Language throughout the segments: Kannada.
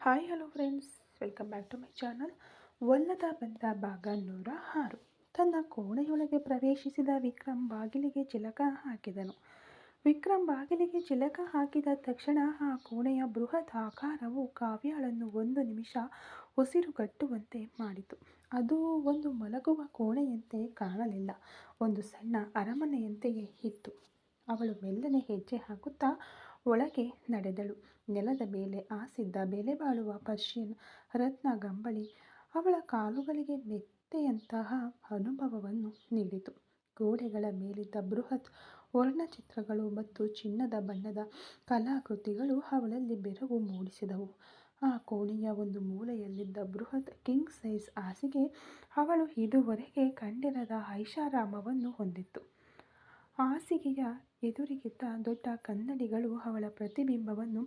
Hi hello friends, welcome back to my channel. ಒಲ್ಲದ ಬಂದ ಭಾಗ 106. ತನ್ನ ಕೋಣೆಯೊಳಗೆ ಪ್ರವೇಶಿಸಿದ ವಿಕ್ರಮ್ ಬಾಗಿಲಿಗೆ ಚಿಲಕ ಹಾಕಿದನು. ವಿಕ್ರಮ್ ಬಾಗಿಲಿಗೆ ಚಿಲಕ ಹಾಕಿದ ತಕ್ಷಣ ಆ ಕೋಣೆಯ ಬೃಹತ್ ಆಕಾರವು ಕಾವ್ಯಳನ್ನು ಒಂದು ನಿಮಿಷ ಉಸಿರುಗಟ್ಟುವಂತೆ ಮಾಡಿತು. ಅದು ಒಂದು ಮಲಗುವ ಕೋಣೆಯಂತೆ ಕಾಣಲಿಲ್ಲ, ಒಂದು ಸಣ್ಣ ಅರಮನೆಯಂತೆಯೇ ಇತ್ತು. ಅವಳು ಮೆಲ್ಲನೆ ಹೆಜ್ಜೆ ಹಾಕುತ್ತಾ ಒಳಗೆ ನಡೆದಳು. ನೆಲದ ಮೇಲೆ ಹಾಸಿದ್ದ ಬೆಲೆಬಾಳುವ ಪರ್ಷಿಯನ್ ರತ್ನ ಗಂಬಳಿ ಅವಳ ಕಾಲುಗಳಿಗೆ ಮೆತ್ತೆಯಂತಹ ಅನುಭವವನ್ನು ನೀಡಿತು. ಗೋಡೆಗಳ ಮೇಲಿದ್ದ ಬೃಹತ್ ವರ್ಣಚಿತ್ರಗಳು ಮತ್ತು ಚಿನ್ನದ ಬಣ್ಣದ ಕಲಾಕೃತಿಗಳು ಅವಳಲ್ಲಿ ಬೆರಗು ಮೂಡಿಸಿದವು. ಆ ಕೋಣೆಯ ಒಂದು ಮೂಲೆಯಲ್ಲಿದ್ದ ಬೃಹತ್ ಕಿಂಗ್ ಸೈಜ್ ಹಾಸಿಗೆ ಅವಳು ಇದುವರೆಗೆ ಕಂಡಿರದ ಐಷಾರಾಮವನ್ನು ಹೊಂದಿತ್ತು. ಹಾಸಿಗೆಯ ಎದುರಿಗಿದ್ದ ದೊಡ್ಡ ಕನ್ನಡಿಗಳು ಅವಳ ಪ್ರತಿಬಿಂಬವನ್ನು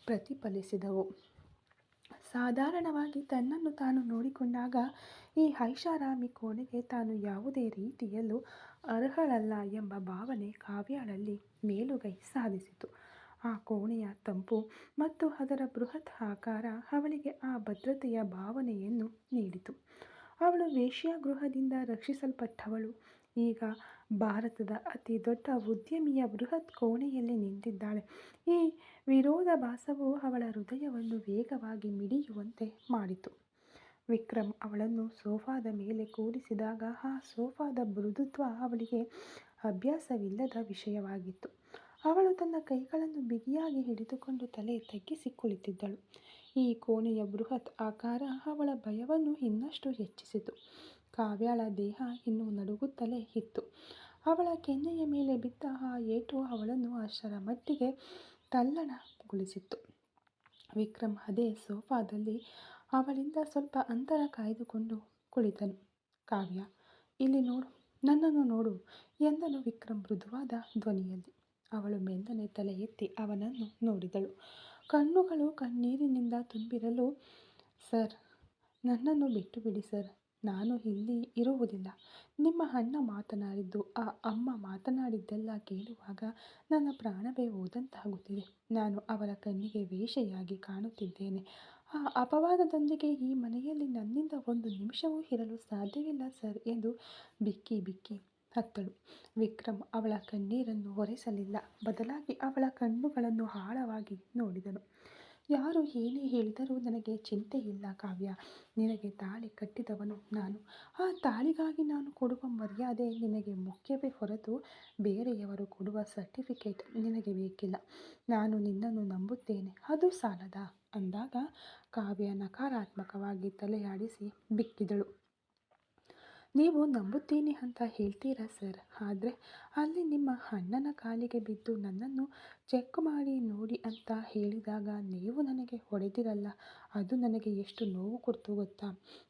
ಪ್ರತಿಫಲಿಸಿದವು. ಸಾಧಾರಣವಾಗಿ ತನ್ನನ್ನು ತಾನು ನೋಡಿಕೊಂಡಾಗ ಈ ಐಷಾರಾಮಿ ಕೋಣೆಗೆ ತಾನು ಯಾವುದೇ ರೀತಿಯಲ್ಲೂ ಅರ್ಹಳಲ್ಲ ಎಂಬ ಭಾವನೆ ಕಾವ್ಯಳಲ್ಲಿ ಮೇಲುಗೈ ಸಾಧಿಸಿತು. ಆ ಕೋಣೆಯ ತಂಪು ಮತ್ತು ಅದರ ಬೃಹತ್ ಆಕಾರ ಅವಳಿಗೆ ಆ ಭದ್ರತೆಯ ಭಾವನೆಯನ್ನು ನೀಡಿತು. ಅವಳು ವೇಶ್ಯಾಗೃಹದಿಂದ ರಕ್ಷಿಸಲ್ಪಟ್ಟವಳು ಈಗ ಭಾರತದ ಅತಿ ದೊಡ್ಡ ಉದ್ಯಮಿಯ ಬೃಹತ್ ಕೋಣೆಯಲ್ಲಿ ನಿಂತಿದ್ದಾಳೆ. ಈ ವಿರೋಧಾಭಾಸವು ಅವಳ ಹೃದಯವನ್ನು ವೇಗವಾಗಿ ಮಿಡಿಯುವಂತೆ ಮಾಡಿತು. ವಿಕ್ರಮ್ ಅವಳನ್ನು ಸೋಫಾದ ಮೇಲೆ ಕೂರಿಸಿದಾಗ ಆ ಸೋಫಾದ ಮೃದುತ್ವ ಅವಳಿಗೆ ಅಭ್ಯಾಸವಿಲ್ಲದ ವಿಷಯವಾಗಿತ್ತು. ಅವಳು ತನ್ನ ಕೈಗಳನ್ನು ಬಿಗಿಯಾಗಿ ಹಿಡಿದುಕೊಂಡು ತಲೆ ತಗ್ಗಿಸಿ ಕುಳಿತಿದ್ದಳು. ಈ ಕೋಣೆಯ ಬೃಹತ್ ಆಕಾರ ಅವಳ ಭಯವನ್ನು ಇನ್ನಷ್ಟು ಹೆಚ್ಚಿಸಿತು. ಕಾವ್ಯಳ ದೇಹ ಇನ್ನೂ ನಡುಗುತ್ತಲೇ ಇತ್ತು. ಅವಳ ಕೆನ್ನೆಯ ಮೇಲೆ ಬಿದ್ದ ಆ ಏಟು ಅವಳನ್ನು ಅಷ್ಟರ ಮಟ್ಟಿಗೆ ತಲ್ಲಣಗೊಳಿಸಿತ್ತು. ವಿಕ್ರಮ್ ಅದೇ ಸೋಫಾದಲ್ಲಿ ಅವಳಿಂದ ಸ್ವಲ್ಪ ಅಂತರ ಕಾಯ್ದುಕೊಂಡು ಕುಳಿತನು. ಕಾವ್ಯ, ಇಲ್ಲಿ ನೋಡು, ನನ್ನನ್ನು ನೋಡು ಎಂದನು ವಿಕ್ರಮ್ ಮೃದುವಾದ ಧ್ವನಿಯಲ್ಲಿ. ಅವಳು ಮೆಲ್ಲನೆ ತಲೆ ಎತ್ತಿ ಅವನನ್ನು ನೋಡಿದಳು. ಕಣ್ಣುಗಳು ಕಣ್ಣೀರಿನಿಂದ ತುಂಬಿರಲು, ಸರ್, ನನ್ನನ್ನು ಬಿಟ್ಟು ಬಿಡಿ ಸರ್, ನಾನು ಇಲ್ಲಿ ಇರುವುದಿಲ್ಲ. ನಿಮ್ಮ ಅಣ್ಣ ಮಾತನಾಡಿದ್ದು, ಆ ಅಮ್ಮ ಮಾತನಾಡಿದ್ದೆಲ್ಲ ಕೇಳುವಾಗ ನನ್ನ ಪ್ರಾಣವೇ ಹೋದಂತಾಗುತ್ತಿದೆ. ನಾನು ಅವರ ಕಣ್ಣಿಗೆ ವೇಶ್ಯೆಯಾಗಿ ಕಾಣುತ್ತಿದ್ದೇನೆ. ಆ ಅಪವಾದದೊಂದಿಗೆ ಈ ಮನೆಯಲ್ಲಿ ನನ್ನಿಂದ ಒಂದು ನಿಮಿಷವೂ ಇರಲು ಸಾಧ್ಯವಿಲ್ಲ ಸರ್ ಎಂದು ಬಿಕ್ಕಿ ಬಿಕ್ಕಿ ಅತ್ತಳು. ವಿಕ್ರಮ್ ಅವಳ ಕಣ್ಣೀರನ್ನು ಒರೆಸಲಿಲ್ಲ. ಬದಲಾಗಿ ಅವಳ ಕಣ್ಣುಗಳನ್ನು ಆಳವಾಗಿ ನೋಡಿದನು. ಯಾರು ಏನೇ ಹೇಳಿದರೂ ನನಗೆ ಚಿಂತೆ ಇಲ್ಲ ಕಾವ್ಯ. ನಿನಗೆ ತಾಳಿ ಕಟ್ಟಿದವನು ನಾನು. ಆ ತಾಳಿಗಾಗಿ ನಾನು ಕೊಡುವ ಮರ್ಯಾದೆ ನಿನಗೆ ಮುಖ್ಯವೇ ಹೊರತು ಬೇರೆಯವರು ಕೊಡುವ ಸರ್ಟಿಫಿಕೇಟ್ ನಿನಗೆ ಬೇಕಿಲ್ಲ. ನಾನು ನಿನ್ನನ್ನು ನಂಬುತ್ತೇನೆ, ಅದು ಸಾಲದಾ ಅಂದಾಗ ಕಾವ್ಯ ನಕಾರಾತ್ಮಕವಾಗಿ ತಲೆಯಾಡಿಸಿ ಬಿಕ್ಕಿದಳು. ನೀವು ನಂಬುತ್ತೀನಿ ಅಂತ ಹೇಳ್ತೀರಾ ಸರ್, ಆದರೆ ಅಲ್ಲಿ ನಿಮ್ಮ ಅಣ್ಣನ ಕಾಲಿಗೆ ಬಿದ್ದು ನನ್ನನ್ನು ಚೆಕ್ ಮಾಡಿ ನೋಡಿ ಅಂತ ಹೇಳಿದಾಗ ನೀವು ನನಗೆ ಹೊಡೆದಿರಲ್ಲ, ಅದು ನನಗೆ ಎಷ್ಟು ನೋವು ಕೊಡ್ತು ಗೊತ್ತಾ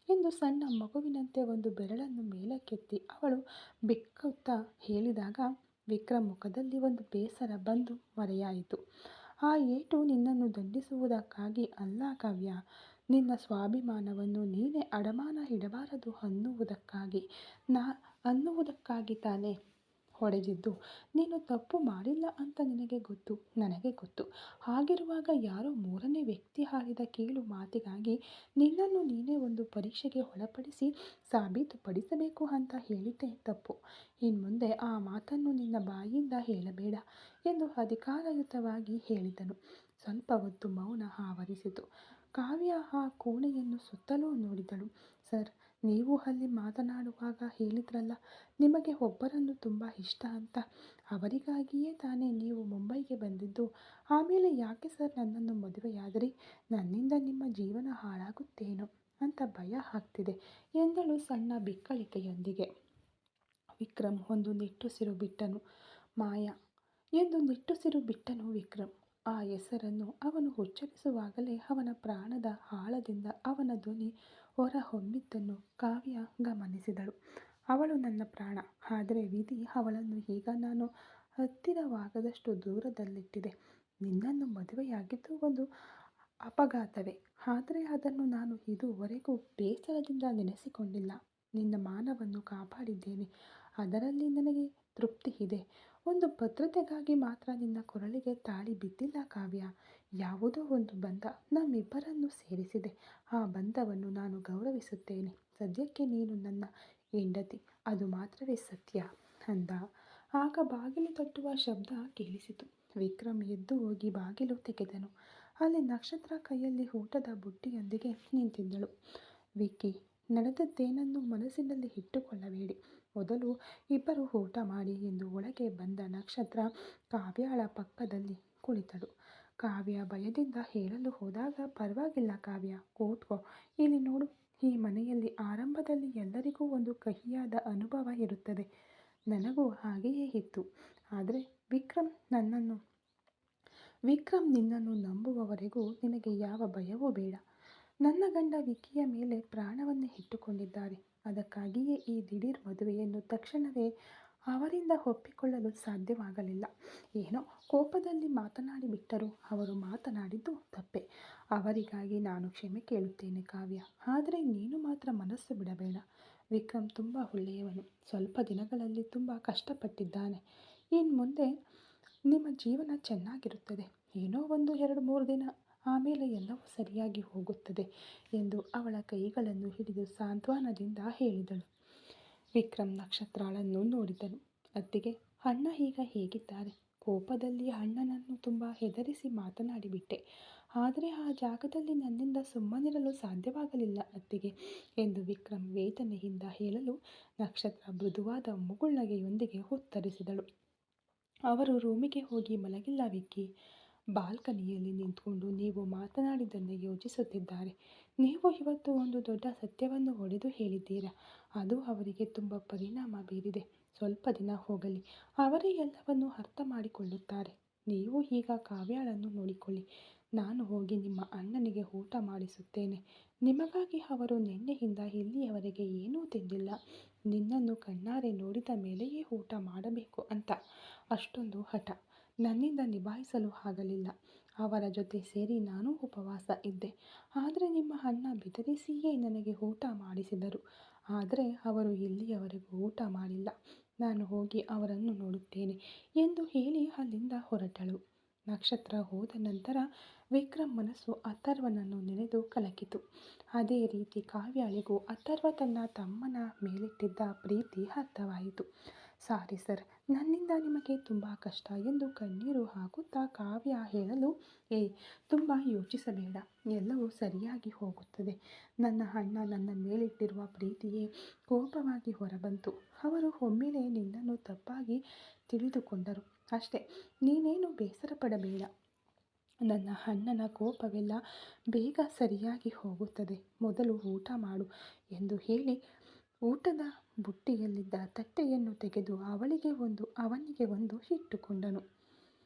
ಎಂದು ಸಣ್ಣ ಮಗುವಿನಂತೆ ಒಂದು ಬೆರಳನ್ನು ಮೇಲಕ್ಕೆತ್ತಿ ಅವಳು ಬಿಕ್ಕುತ್ತಾ ಹೇಳಿದಾಗ ವಿಕ್ರಮ್ ಮುಖದಲ್ಲಿ ಒಂದು ಬೇಸರ ಬಂದು ಮರೆಯಾಯಿತು. ಆ ಏಟು ನಿನ್ನನ್ನು ದಂಡಿಸುವುದಕ್ಕಾಗಿ ಅಲ್ಲ ಕಾವ್ಯ, ನಿನ್ನ ಸ್ವಾಭಿಮಾನವನ್ನು ನೀನೇ ಅಡಮಾನ ಇಡಬಾರದು ಅನ್ನುವುದಕ್ಕಾಗಿ ತಾನೇ ಹೊಡೆದಿದ್ದು. ನೀನು ತಪ್ಪು ಮಾಡಿಲ್ಲ ಅಂತ ನಿನಗೆ ಗೊತ್ತು, ನನಗೆ ಗೊತ್ತು. ಹಾಗಿರುವಾಗ ಯಾರೋ ಮೂರನೇ ವ್ಯಕ್ತಿ ಆಡಿದ ಕೀಳು ಮಾತಿಗಾಗಿ ನಿನ್ನನ್ನು ನೀನೇ ಒಂದು ಪರೀಕ್ಷೆಗೆ ಒಳಪಡಿಸಿ ಸಾಬೀತುಪಡಿಸಬೇಕು ಅಂತ ಹೇಳಿದ್ದೇ ತಪ್ಪು. ಇನ್ಮುಂದೆ ಆ ಮಾತನ್ನು ನಿನ್ನ ಬಾಯಿಯಿಂದ ಹೇಳಬೇಡ ಎಂದು ಅಧಿಕಾರಯುತವಾಗಿ ಹೇಳಿದನು. ಸ್ವಲ್ಪ ಹೊತ್ತು ಮೌನ ಆವರಿಸಿತು. ಕಾವ್ಯ ಆ ಕೋಣೆಯನ್ನು ಸುತ್ತಲೂ ನೋಡಿದಳು. ಸರ್, ನೀವು ಅಲ್ಲಿ ಮಾತನಾಡುವಾಗ ಹೇಳಿದ್ರಲ್ಲ ನಿಮಗೆ ಒಬ್ಬರನ್ನು ತುಂಬ ಇಷ್ಟ ಅಂತ. ಅವರಿಗಾಗಿಯೇ ತಾನೇ ನೀವು ಮುಂಬೈಗೆ ಬಂದಿದ್ದು. ಆಮೇಲೆ ಯಾಕೆ ಸರ್ ನನ್ನನ್ನು ಮದುವೆಯಾದಿರಿ? ನನ್ನಿಂದ ನಿಮ್ಮ ಜೀವನ ಹಾಳಾಗುತ್ತೇನೋ ಅಂತ ಭಯ ಆಗ್ತಿದೆ ಎಂದಳು ಸಣ್ಣ ಬಿಕ್ಕಳಿಕೆಯೊಂದಿಗೆ. ವಿಕ್ರಮ್ ಒಂದು ನಿಟ್ಟುಸಿರು ಬಿಟ್ಟನು. ಮಾಯಾ ಎಂದು ನಿಟ್ಟುಸಿರು ಬಿಟ್ಟನು ವಿಕ್ರಮ್. ಆ ಹೆಸರನ್ನು ಅವನು ಉಚ್ಚರಿಸುವಾಗಲೇ ಅವನ ಪ್ರಾಣದ ಆಳದಿಂದ ಅವನ ಧ್ವನಿ ಹೊರಹೊಮ್ಮಿದ್ದನ್ನು ಕಾವ್ಯ ಗಮನಿಸಿದಳು. ಅವಳು ನನ್ನ ಪ್ರಾಣ, ಆದರೆ ವಿಧಿ ಅವಳನ್ನು ಈಗ ನಾನು ಹತ್ತಿರವಾಗದಷ್ಟು ದೂರದಲ್ಲಿಟ್ಟಿದೆ. ನಿನ್ನನ್ನು ಮದುವೆಯಾಗಿದ್ದು ಒಂದು ಅಪಘಾತವೇ, ಆದರೆ ಅದನ್ನು ನಾನು ಇದುವರೆಗೂ ಬೇಸರದಿಂದ ನೆನೆಸಿಕೊಂಡಿಲ್ಲ. ನಿನ್ನ ಮಾನವನ್ನು ಕಾಪಾಡಿದ್ದೇನೆ, ಅದರಲ್ಲಿ ನನಗೆ ತೃಪ್ತಿ ಇದೆ. ಒಂದು ಭದ್ರತೆಗಾಗಿ ಮಾತ್ರ ನಿನ್ನ ಕೊರಳಿಗೆ ತಾಳಿ ಬಿದ್ದಿಲ್ಲ ಕಾವ್ಯ. ಯಾವುದೋ ಒಂದು ಬಂಧ ನಮ್ಮಿಬ್ಬರನ್ನು ಸೇರಿಸಿದೆ. ಆ ಬಂಧವನ್ನು ನಾನು ಗೌರವಿಸುತ್ತೇನೆ. ಸದ್ಯಕ್ಕೆ ನೀನು ನನ್ನ ಹೆಂಡತಿ, ಅದು ಮಾತ್ರವೇ ಸತ್ಯ ಅಂದ. ಆಗ ಬಾಗಿಲು ತಟ್ಟುವ ಶಬ್ದ ಕೇಳಿಸಿತು. ವಿಕ್ರಮ್ ಎದ್ದು ಹೋಗಿ ಬಾಗಿಲು ತೆಗೆದನು. ಅಲ್ಲಿ ನಕ್ಷತ್ರ ಕೈಯಲ್ಲಿ ಊಟದ ಬುಟ್ಟಿಯೊಂದಿಗೆ ನಿಂತಿದ್ದಳು. ವಿಕ್ಕಿ, ನಡೆದದ್ದೇನನ್ನು ಮನಸ್ಸಿನಲ್ಲಿ ಇಟ್ಟುಕೊಳ್ಳಬೇಡಿ. ಮೊದಲು ಇಬ್ಬರು ಊಟ ಮಾಡಿ ಎಂದು ಒಳಗೆ ಬಂದ ನಕ್ಷತ್ರ ಕಾವ್ಯಾಳ ಪಕ್ಕದಲ್ಲಿ ಕುಳಿತಳು. ಕಾವ್ಯ ಭಯದಿಂದ ಹೇಳಲು ಹೋದಾಗ, ಪರವಾಗಿಲ್ಲ ಕಾವ್ಯ, ಕೂತ್ಕೋ. ಇಲ್ಲಿ ನೋಡು, ಈ ಮನೆಯಲ್ಲಿ ಆರಂಭದಲ್ಲಿ ಎಲ್ಲರಿಗೂ ಒಂದು ಕಹಿಯಾದ ಅನುಭವ ಇರುತ್ತದೆ. ನನಗೂ ಹಾಗೆಯೇ ಇತ್ತು. ಆದರೆ ವಿಕ್ರಮ್ ನಿನ್ನನ್ನು ನಂಬುವವರೆಗೂ ನಿನಗೆ ಯಾವ ಭಯವೂ ಬೇಡ. ನನ್ನ ಗಂಡ ವಿಕ್ಕಿಯ ಮೇಲೆ ಪ್ರಾಣವನ್ನೇ ಇಟ್ಟುಕೊಂಡಿದ್ದಾರೆ. ಅದಕ್ಕಾಗಿಯೇ ಈ ದಿಢೀರ್ ಮದುವೆಯನ್ನು ತಕ್ಷಣವೇ ಅವರಿಂದ ಒಪ್ಪಿಕೊಳ್ಳಲು ಸಾಧ್ಯವಾಗಲಿಲ್ಲ. ಏನೋ ಕೋಪದಲ್ಲಿ ಮಾತನಾಡಿಬಿಟ್ಟರು. ಅವರು ಮಾತನಾಡಿದ್ದು ತಪ್ಪೆ. ಅವರಿಗಾಗಿ ನಾನು ಕ್ಷಮೆ ಕೇಳುತ್ತೇನೆ ಕಾವ್ಯ. ಆದರೆ ನೀನು ಮಾತ್ರ ಮನಸ್ಸು ಬಿಡಬೇಡ. ವಿಕ್ರಮ್ ತುಂಬ ಒಳ್ಳೆಯವನು. ಸ್ವಲ್ಪ ದಿನಗಳಲ್ಲಿ ತುಂಬ ಕಷ್ಟಪಟ್ಟಿದ್ದಾನೆ. ಇನ್ನು ಮುಂದೆ ನಿಮ್ಮ ಜೀವನ ಚೆನ್ನಾಗಿರುತ್ತದೆ. ಏನೋ ಒಂದು 2-3 ದಿನ, ಆಮೇಲೆ ಎಲ್ಲವೂ ಸರಿಯಾಗಿ ಹೋಗುತ್ತದೆ ಎಂದು ಅವಳ ಕೈಗಳನ್ನು ಹಿಡಿದು ಸಾಂತ್ವನದಿಂದ ಹೇಳಿದಳು. ವಿಕ್ರಮ್ ನಕ್ಷತ್ರಾಳನ್ನು ನೋಡಿದನು. ಅತ್ತಿಗೆ, ಅಣ್ಣ ಈಗ ಹೇಗಿದ್ದಾರೆ? ಕೋಪದಲ್ಲಿ ಅಣ್ಣನನ್ನು ತುಂಬ ಹೆದರಿಸಿ ಮಾತನಾಡಿಬಿಟ್ಟೆ. ಆದರೆ ಆ ಜಾಗದಲ್ಲಿ ನನ್ನಿಂದ ಸುಮ್ಮನಿರಲು ಸಾಧ್ಯವಾಗಲಿಲ್ಲ ಅತ್ತಿಗೆ ಎಂದು ವಿಕ್ರಮ್ ವೇದನೆಯಿಂದ ಹೇಳಲು, ನಕ್ಷತ್ರ ಮೃದುವಾದ ಮುಗುಳ್ನಗೆಯೊಂದಿಗೆ ಉತ್ತರಿಸಿದಳು. ಅವರು ರೂಮಿಗೆ ಹೋಗಿ ಮಲಗಿಲ್ಲ ವಿಕ್ಕಿ. ಬಾಲ್ಕನಿಯಲ್ಲಿ ನಿಂತ್ಕೊಂಡು ನೀವು ಮಾತನಾಡಿದ್ದನ್ನು ಯೋಚಿಸುತ್ತಿದ್ದಾರೆ. ನೀವು ಇವತ್ತು ಒಂದು ದೊಡ್ಡ ಸತ್ಯವನ್ನು ಒಡೆದು ಹೇಳಿದ್ದೀರಾ. ಅದು ಅವರಿಗೆ ತುಂಬ ಪರಿಣಾಮ ಬೀರಿದೆ. ಸ್ವಲ್ಪ ದಿನ ಹೋಗಲಿ, ಅವರೇ ಎಲ್ಲವನ್ನೂ ಅರ್ಥ ಮಾಡಿಕೊಳ್ಳುತ್ತಾರೆ. ನೀವು ಈಗ ಕಾವ್ಯಾಳನ್ನು ನೋಡಿಕೊಳ್ಳಿ. ನಾನು ಹೋಗಿ ನಿಮ್ಮ ಅಣ್ಣನಿಗೆ ಊಟ ಮಾಡಿಸುತ್ತೇನೆ. ನಿಮಗಾಗಿ ಅವರು ನಿನ್ನೆಯಿಂದ ಇಲ್ಲಿಯವರೆಗೆ ಏನೂ ತಿಂದಿಲ್ಲ. ನಿನ್ನನ್ನು ಕಣ್ಣಾರೆ ನೋಡಿದ ಮೇಲೆಯೇ ಊಟ ಮಾಡಬೇಕು ಅಂತ ಅಷ್ಟೊಂದು ಹಠ. ನನ್ನಿಂದ ನಿಭಾಯಿಸಲು ಆಗಲಿಲ್ಲ. ಅವರ ಜೊತೆ ಸೇರಿ ನಾನೂ ಉಪವಾಸ ಇದ್ದೆ. ಆದರೆ ನಿಮ್ಮ ಅಣ್ಣ ಬೆದರಿಸಿಯೇ ನನಗೆ ಊಟ ಮಾಡಿಸಿದರು. ಆದರೆ ಅವರು ಇಲ್ಲಿಯವರೆಗೂ ಊಟ ಮಾಡಿಲ್ಲ. ನಾನು ಹೋಗಿ ಅವರನ್ನು ನೋಡುತ್ತೇನೆ ಎಂದು ಹೇಳಿ ಅಲ್ಲಿಂದ ಹೊರಟಳು. ನಕ್ಷತ್ರ ಹೋದ ನಂತರ ವಿಕ್ರಮ್ ಮನಸ್ಸು ಅಥರ್ವನನ್ನು ನೆನೆದು ಕಲಕಿತು. ಅದೇ ರೀತಿ ಕಾವ್ಯಾಳಿಗೂ ಅಥರ್ವ ತನ್ನ ತಮ್ಮನ ಮೇಲಿಟ್ಟಿದ್ದ ಪ್ರೀತಿ ಅರ್ಥವಾಯಿತು. ಸಾರಿ ಸರ್, ನನ್ನಿಂದ ನಿಮಗೆ ತುಂಬ ಕಷ್ಟ ಎಂದು ಕಣ್ಣೀರು ಹಾಕುತ್ತಾ ಕಾವ್ಯ ಹೇಳಲು, ತುಂಬ ಯೋಚಿಸಬೇಡ, ಎಲ್ಲವೂ ಸರಿಯಾಗಿ ಹೋಗುತ್ತದೆ. ನನ್ನ ಅಣ್ಣ ನನ್ನ ಮೇಲಿಟ್ಟಿರುವ ಪ್ರೀತಿಯೇ ಕೋಪವಾಗಿ ಹೊರಬಂತು. ಅವರು ಒಮ್ಮೆಲೇ ನಿನ್ನನ್ನು ತಪ್ಪಾಗಿ ತಿಳಿದುಕೊಂಡರು ಅಷ್ಟೇ. ನೀನೇನು ಬೇಸರ ಪಡಬೇಡ. ನನ್ನ ಅಣ್ಣನ ಕೋಪವೆಲ್ಲ ಬೇಗ ಸರಿಯಾಗಿ ಹೋಗುತ್ತದೆ. ಮೊದಲು ಊಟ ಮಾಡು ಎಂದು ಹೇಳಿ ಊಟದ ಬುಟ್ಟಿಯಲ್ಲಿದ್ದ ತಟ್ಟೆಯನ್ನು ತೆಗೆದು ಅವನಿಗೆ ಒಂದು ಇಟ್ಟುಕೊಂಡನು.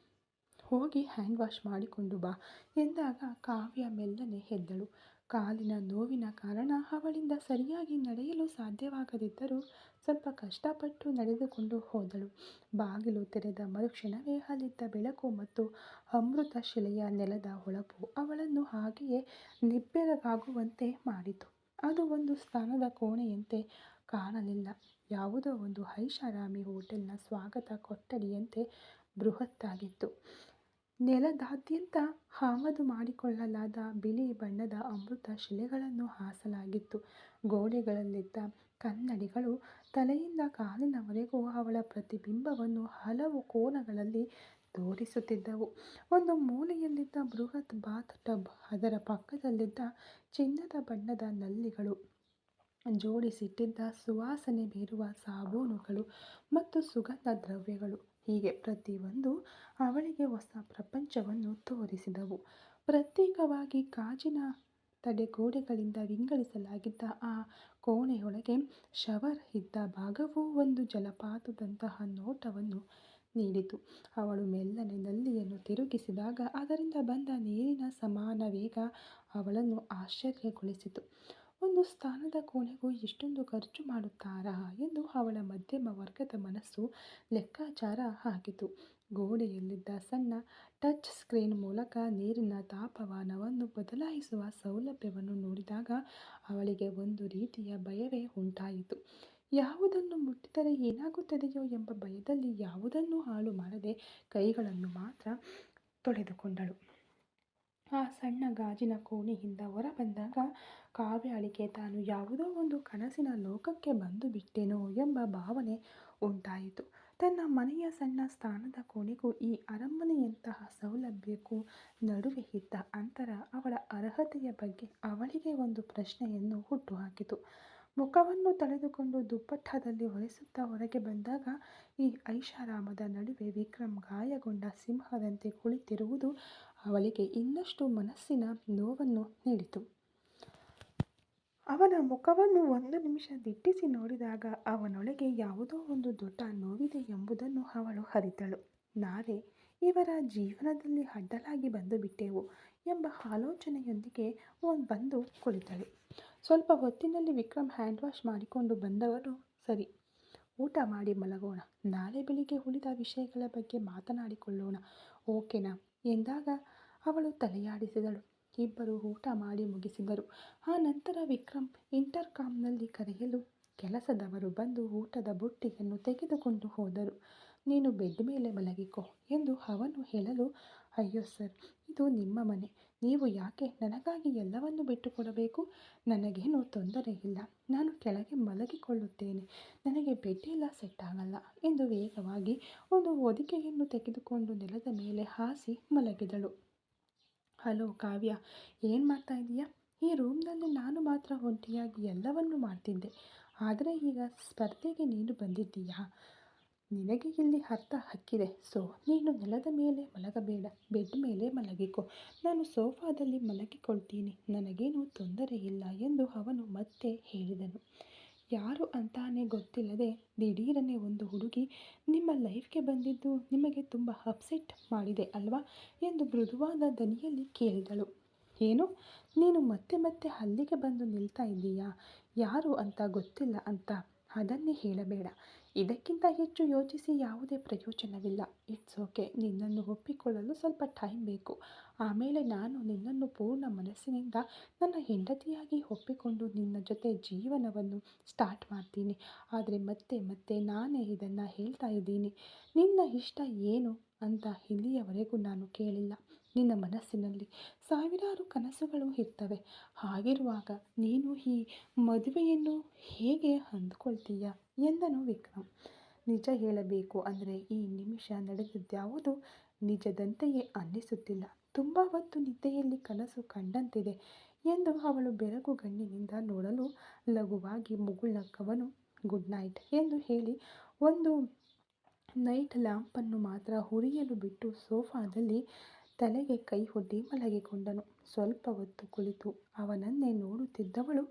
ಹೋಗಿ ಹ್ಯಾಂಡ್ ವಾಶ್ ಮಾಡಿಕೊಂಡು ಬಾ ಎಂದಾಗ ಕಾವ್ಯ ಮೆಲ್ಲನೆ ಎದ್ದಳು. ಕಾಲಿನ ನೋವಿನ ಕಾರಣ ಅವಳಿಂದ ಸರಿಯಾಗಿ ನಡೆಯಲು ಸಾಧ್ಯವಾಗದಿದ್ದರೂ ಸ್ವಲ್ಪ ಕಷ್ಟಪಟ್ಟು ನಡೆದುಕೊಂಡು ಹೋದಳು. ಬಾಗಿಲು ತೆರೆದ ಮರುಕ್ಷಣವೇ ಅಲ್ಲಿದ್ದ ಬೆಳಕು ಮತ್ತು ಅಮೃತ ಶಿಲೆಯ ನೆಲದ ಹೊಳಪು ಅವಳನ್ನು ಹಾಗೆಯೇ ನಿಬ್ಬೆರಗಾಗುವಂತೆ ಮಾಡಿತು. ಅದು ಒಂದು ಸ್ನಾನದ ಕೋಣೆಯಂತೆ ಕಾಣಲಿಲ್ಲ. ಯಾವುದೋ ಒಂದು ಐಷಾರಾಮಿ ಹೋಟೆಲ್ನ ಸ್ವಾಗತ ಕೊಠಡಿಯಂತೆ ಬೃಹತ್ತಾಗಿತ್ತು. ನೆಲದಾದ್ಯಂತ ಆಮದು ಮಾಡಿಕೊಳ್ಳಲಾದ ಬಿಳಿ ಬಣ್ಣದ ಅಮೃತ ಶಿಲೆಗಳನ್ನು ಹಾಸಲಾಗಿತ್ತು. ಗೋಡೆಗಳಲ್ಲಿದ್ದ ಕನ್ನಡಿಗಳು ತಲೆಯಿಂದ ಕಾಲಿನವರೆಗೂ ಅವಳ ಪ್ರತಿಬಿಂಬವನ್ನು ಹಲವು ಕೋನಗಳಲ್ಲಿ ತೋರಿಸುತ್ತಿದ್ದವು. ಒಂದು ಮೂಲೆಯಲ್ಲಿದ್ದ ಬೃಹತ್ ಬಾತ್ ಟಬ್, ಅದರ ಪಕ್ಕದಲ್ಲಿದ್ದ ಚಿನ್ನದ ಬಣ್ಣದ ನಲ್ಲಿಗಳು, ಜೋಡಿಸಿಟ್ಟಿದ್ದ ಸುವಾಸನೆ ಬೀರುವ ಸಾಬೂನುಗಳು ಮತ್ತು ಸುಗಂಧ ದ್ರವ್ಯಗಳು, ಹೀಗೆ ಪ್ರತಿಯೊಂದು ಅವಳಿಗೆ ಹೊಸ ಪ್ರಪಂಚವನ್ನು ತೋರಿಸಿದವು. ಪ್ರತ್ಯೇಕವಾಗಿ ಗಾಜಿನ ತಡೆಗೋಡೆಗಳಿಂದ ವಿಂಗಡಿಸಲಾಗಿದ್ದ ಆ ಕೋಣೆಯೊಳಗೆ ಶವರ್ ಇದ್ದ ಭಾಗವು ಒಂದು ಜಲಪಾತದಂತಹ ನೋಟವನ್ನು ನೀಡಿತು. ಅವಳು ಮೆಲ್ಲನೆ ನಲ್ಲಿಯನ್ನು ತಿರುಗಿಸಿದಾಗ ಅದರಿಂದ ಬಂದ ನೀರಿನ ಸಮಾನ ವೇಗ ಅವಳನ್ನು ಆಶ್ಚರ್ಯಗೊಳಿಸಿತು. ಒಂದು ಸ್ನಾನದ ಕೋಣೆಗೂ ಇಷ್ಟೊಂದು ಖರ್ಚು ಮಾಡುತ್ತಾರಾ ಎಂದು ಅವಳ ಮಧ್ಯಮ ವರ್ಗದ ಮನಸ್ಸು ಲೆಕ್ಕಾಚಾರ ಹಾಕಿತು. ಗೋಡೆಯಲ್ಲಿದ್ದ ಸಣ್ಣ ಟಚ್ ಸ್ಕ್ರೀನ್ ಮೂಲಕ ನೀರಿನ ತಾಪಮಾನವನ್ನು ಬದಲಾಯಿಸುವ ಸೌಲಭ್ಯವನ್ನು ನೋಡಿದಾಗ ಅವಳಿಗೆ ಒಂದು ರೀತಿಯ ಭಯವೇ ಉಂಟಾಯಿತು. ಯಾವುದನ್ನು ಮುಟ್ಟಿದರೆ ಏನಾಗುತ್ತದೆಯೋ ಎಂಬ ಭಯದಲ್ಲಿ ಯಾವುದನ್ನೂ ಹಾಳು ಮಾಡದೆ ಕೈಗಳನ್ನು ಮಾತ್ರ ತೊಳೆದುಕೊಂಡಳು. ಆ ಸಣ್ಣ ಗಾಜಿನ ಕೋಣೆಯಿಂದ ಹೊರಬಂದಾಗ ಕಾವ್ಯಾಳಿಗೆ ತಾನು ಯಾವುದೋ ಒಂದು ಕನಸಿನ ಲೋಕಕ್ಕೆ ಬಂದು ಬಿಟ್ಟೆನೋ ಎಂಬ ಭಾವನೆ ಉಂಟಾಯಿತು. ತನ್ನ ಮನೆಯ ಸಣ್ಣ ಸ್ಥಾನದ ಕೋಣೆಗೂ ಈ ಅರಮನೆಯಂತಹ ಸೌಲಭ್ಯಕ್ಕೂ ನಡುವೆ ಇದ್ದ ಅಂತರ ಅವಳ ಅರ್ಹತೆಯ ಬಗ್ಗೆ ಅವಳಿಗೆ ಒಂದು ಪ್ರಶ್ನೆಯನ್ನು ಹುಟ್ಟುಹಾಕಿತು. ಮುಖವನ್ನು ತಳೆದುಕೊಂಡು ದುಪ್ಪಟ್ಟದಲ್ಲಿ ಒರೆಸುತ್ತಾ ಹೊರಗೆ ಬಂದಾಗ ಈ ಐಷಾರಾಮದ ನಡುವೆ ವಿಕ್ರಮ್ ಗಾಯಗೊಂಡ ಸಿಂಹದಂತೆ ಕುಳಿತಿರುವುದು ಅವಳಿಗೆ ಇನ್ನಷ್ಟು ಮನಸ್ಸಿನ ನೋವನ್ನು ನೀಡಿತು. ಅವನ ಮುಖವನ್ನು ಒಂದು ನಿಮಿಷ ದಿಟ್ಟಿಸಿ ನೋಡಿದಾಗ ಅವನೊಳಗೆ ಯಾವುದೋ ಒಂದು ದೊಡ್ಡ ನೋವಿದೆ ಎಂಬುದನ್ನು ಅವಳು ಅರಿತಳು. ನಾವೇ ಇವರ ಜೀವನದಲ್ಲಿ ಅಡ್ಡಲಾಗಿ ಬಂದು ಬಿಟ್ಟೆವು ಎಂಬ ಆಲೋಚನೆಯೊಂದಿಗೆ ಬಂದು ಕುಳಿತಳು. ಸ್ವಲ್ಪ ಹೊತ್ತಿನಲ್ಲಿ ವಿಕ್ರಮ್ ಹ್ಯಾಂಡ್ ವಾಶ್ ಮಾಡಿಕೊಂಡು ಬಂದವರು, ಸರಿ, ಊಟ ಮಾಡಿ ಮಲಗೋಣ, ನಾಳೆ ಬೆಳಿಗ್ಗೆ ಉಳಿದ ವಿಷಯಗಳ ಬಗ್ಗೆ ಮಾತನಾಡಿಕೊಳ್ಳೋಣ, ಓಕೆನಾ ಎಂದಾಗ ಅವಳು ತಲೆಯಾಡಿಸಿದಳು. ಇಬ್ಬರು ಊಟ ಮಾಡಿ ಮುಗಿಸಿದರು. ಆ ನಂತರ ವಿಕ್ರಮ್ ಇಂಟರ್ಕಾಮ್ನಲ್ಲಿ ಕರೆಯಲು ಕೆಲಸದವರು ಬಂದು ಊಟದ ಬುಟ್ಟಿಯನ್ನು ತೆಗೆದುಕೊಂಡು ಹೋದರು. ನೀನು ಬೆಡ್ ಮೇಲೆ ಮಲಗಿಕೋ ಎಂದು ಅವನು ಹೇಳಲು, ಅಯ್ಯೋ ಸರ್, ಇದು ನಿಮ್ಮ ಮನೆ, ನೀವು ಯಾಕೆ ನನಗಾಗಿ ಎಲ್ಲವನ್ನು ಬಿಟ್ಟುಕೊಡಬೇಕು? ನನಗೇನು ತೊಂದರೆ ಇಲ್ಲ, ನಾನು ಕೆಳಗೆ ಮಲಗಿಕೊಳ್ಳುತ್ತೇನೆ, ನನಗೆ ಬೆಡ್ ಎಲ್ಲ ಸೆಟ್ ಆಗಲ್ಲ ಎಂದು ವೇಗವಾಗಿ ಒಂದು ಹೊದಿಕೆಯನ್ನು ತೆಗೆದುಕೊಂಡು ನೆಲದ ಮೇಲೆ ಹಾಸಿ ಮಲಗಿದಳು. ಹಲೋ ಕಾವ್ಯ, ಏನು ಮಾಡ್ತಾ ಇದೀಯಾ? ಈ ರೂಮ್ನಲ್ಲಿ ನಾನು ಮಾತ್ರ ಒಂಟಿಯಾಗಿ ಎಲ್ಲವನ್ನೂ ಮಾಡ್ತಿದ್ದೆ, ಆದರೆ ಈಗ ಸ್ಪರ್ಧೆಗೆ ನೀನು ಬಂದಿದ್ದೀಯಾ? ನಿನಗೆ ಇಲ್ಲಿ ಅರ್ಥ ಹಕ್ಕಿದೆ. ಸೊ ನೀನು ನೆಲದ ಮೇಲೆ ಮಲಗಬೇಡ, ಬೆಡ್ ಮೇಲೆ ಮಲಗಿಕೋ, ನಾನು ಸೋಫಾದಲ್ಲಿ ಮಲಗಿಕೊಳ್ತೀನಿ, ನನಗೇನು ತೊಂದರೆ ಇಲ್ಲ ಎಂದು ಅವನು ಮತ್ತೆ ಹೇಳಿದನು. ಯಾರು ಅಂತಾನೆ ಗೊತ್ತಿಲ್ಲದೆ ದಿಢೀರನೆ ಒಂದು ಹುಡುಗಿ ನಿಮ್ಮ ಲೈಫ್ಗೆ ಬಂದಿದ್ದು ನಿಮಗೆ ತುಂಬ ಅಪ್ಸೆಟ್ ಮಾಡಿದೆ ಅಲ್ವಾ ಎಂದು ಮೃದುವಾದ ದನಿಯಲ್ಲಿ ಕೇಳಿದಳು. ಏನು, ನೀನು ಮತ್ತೆ ಮತ್ತೆ ಅಲ್ಲಿಗೆ ಬಂದು ನಿಲ್ತಾ ಇದ್ದೀಯಾ? ಯಾರು ಅಂತ ಗೊತ್ತಿಲ್ಲ ಅಂತ ಅದನ್ನೇ ಹೇಳಬೇಡ. ಇದಕ್ಕಿಂತ ಹೆಚ್ಚು ಯೋಚಿಸಿ ಯಾವುದೇ ಪ್ರಯೋಜನವಿಲ್ಲ. ಇಟ್ಸ್ ಓಕೆ, ನಿನ್ನನ್ನು ಒಪ್ಪಿಕೊಳ್ಳಲು ಸ್ವಲ್ಪ ಟೈಮ್ ಬೇಕು. ಆಮೇಲೆ ನಾನು ನಿನ್ನನ್ನು ಪೂರ್ಣ ಮನಸ್ಸಿನಿಂದ ನನ್ನ ಹೆಂಡತಿಯಾಗಿ ಒಪ್ಪಿಕೊಂಡು ನಿನ್ನ ಜೊತೆ ಜೀವನವನ್ನು ಸ್ಟಾರ್ಟ್ ಮಾಡ್ತೀನಿ. ಆದರೆ ಮತ್ತೆ ಮತ್ತೆ ನಾನೇ ಇದನ್ನು ಹೇಳ್ತಾ ಇದ್ದೀನಿ, ನಿನ್ನ ಇಷ್ಟ ಏನು ಅಂತ ಇಲ್ಲಿಯವರೆಗೂ ನಾನು ಕೇಳಿಲ್ಲ. ನಿನ್ನ ಮನಸ್ಸಿನಲ್ಲಿ ಸಾವಿರಾರು ಕನಸುಗಳು ಇರ್ತವೆ. ಹಾಗಿರುವಾಗ ನೀನು ಈ ಮದುವೆಯನ್ನು ಹೇಗೆ ಅಂದುಕೊಳ್ತೀಯ ಎಂದನು ವಿಕ್ರಮ್. ನಿಜ ಹೇಳಬೇಕು ಅಂದರೆ ಈ ನಿಮಿಷ ನಡೆದದ್ಯಾವುದು ನಿಜದಂತೆಯೇ ಅನ್ನಿಸುತ್ತಿಲ್ಲ. ತುಂಬ ಹೊತ್ತು ನಿದ್ದೆಯಲ್ಲಿ ಕನಸು ಕಂಡಂತಿದೆ ಎಂದು ಅವಳು ಬೆರಗು ಗಣ್ಣಿನಿಂದ ನೋಡಲು ಲಘುವಾಗಿ ಮುಗುಳ್ನಕ್ಕವನು. ಗುಡ್ ನೈಟ್ ಎಂದು ಹೇಳಿ ಒಂದು ನೈಟ್ ಲ್ಯಾಂಪನ್ನು ಮಾತ್ರ ಉರಿಯಲು ಬಿಟ್ಟು ಸೋಫಾದಲ್ಲಿ ತಲೆಗೆ ಕೈ ಒಡ್ಡಿ ಮಲಗಿಕೊಂಡನು. ಸ್ವಲ್ಪ ಹೊತ್ತು ಕುಳಿತು ಅವನನ್ನೇ ನೋಡುತ್ತಿದ್ದವಳು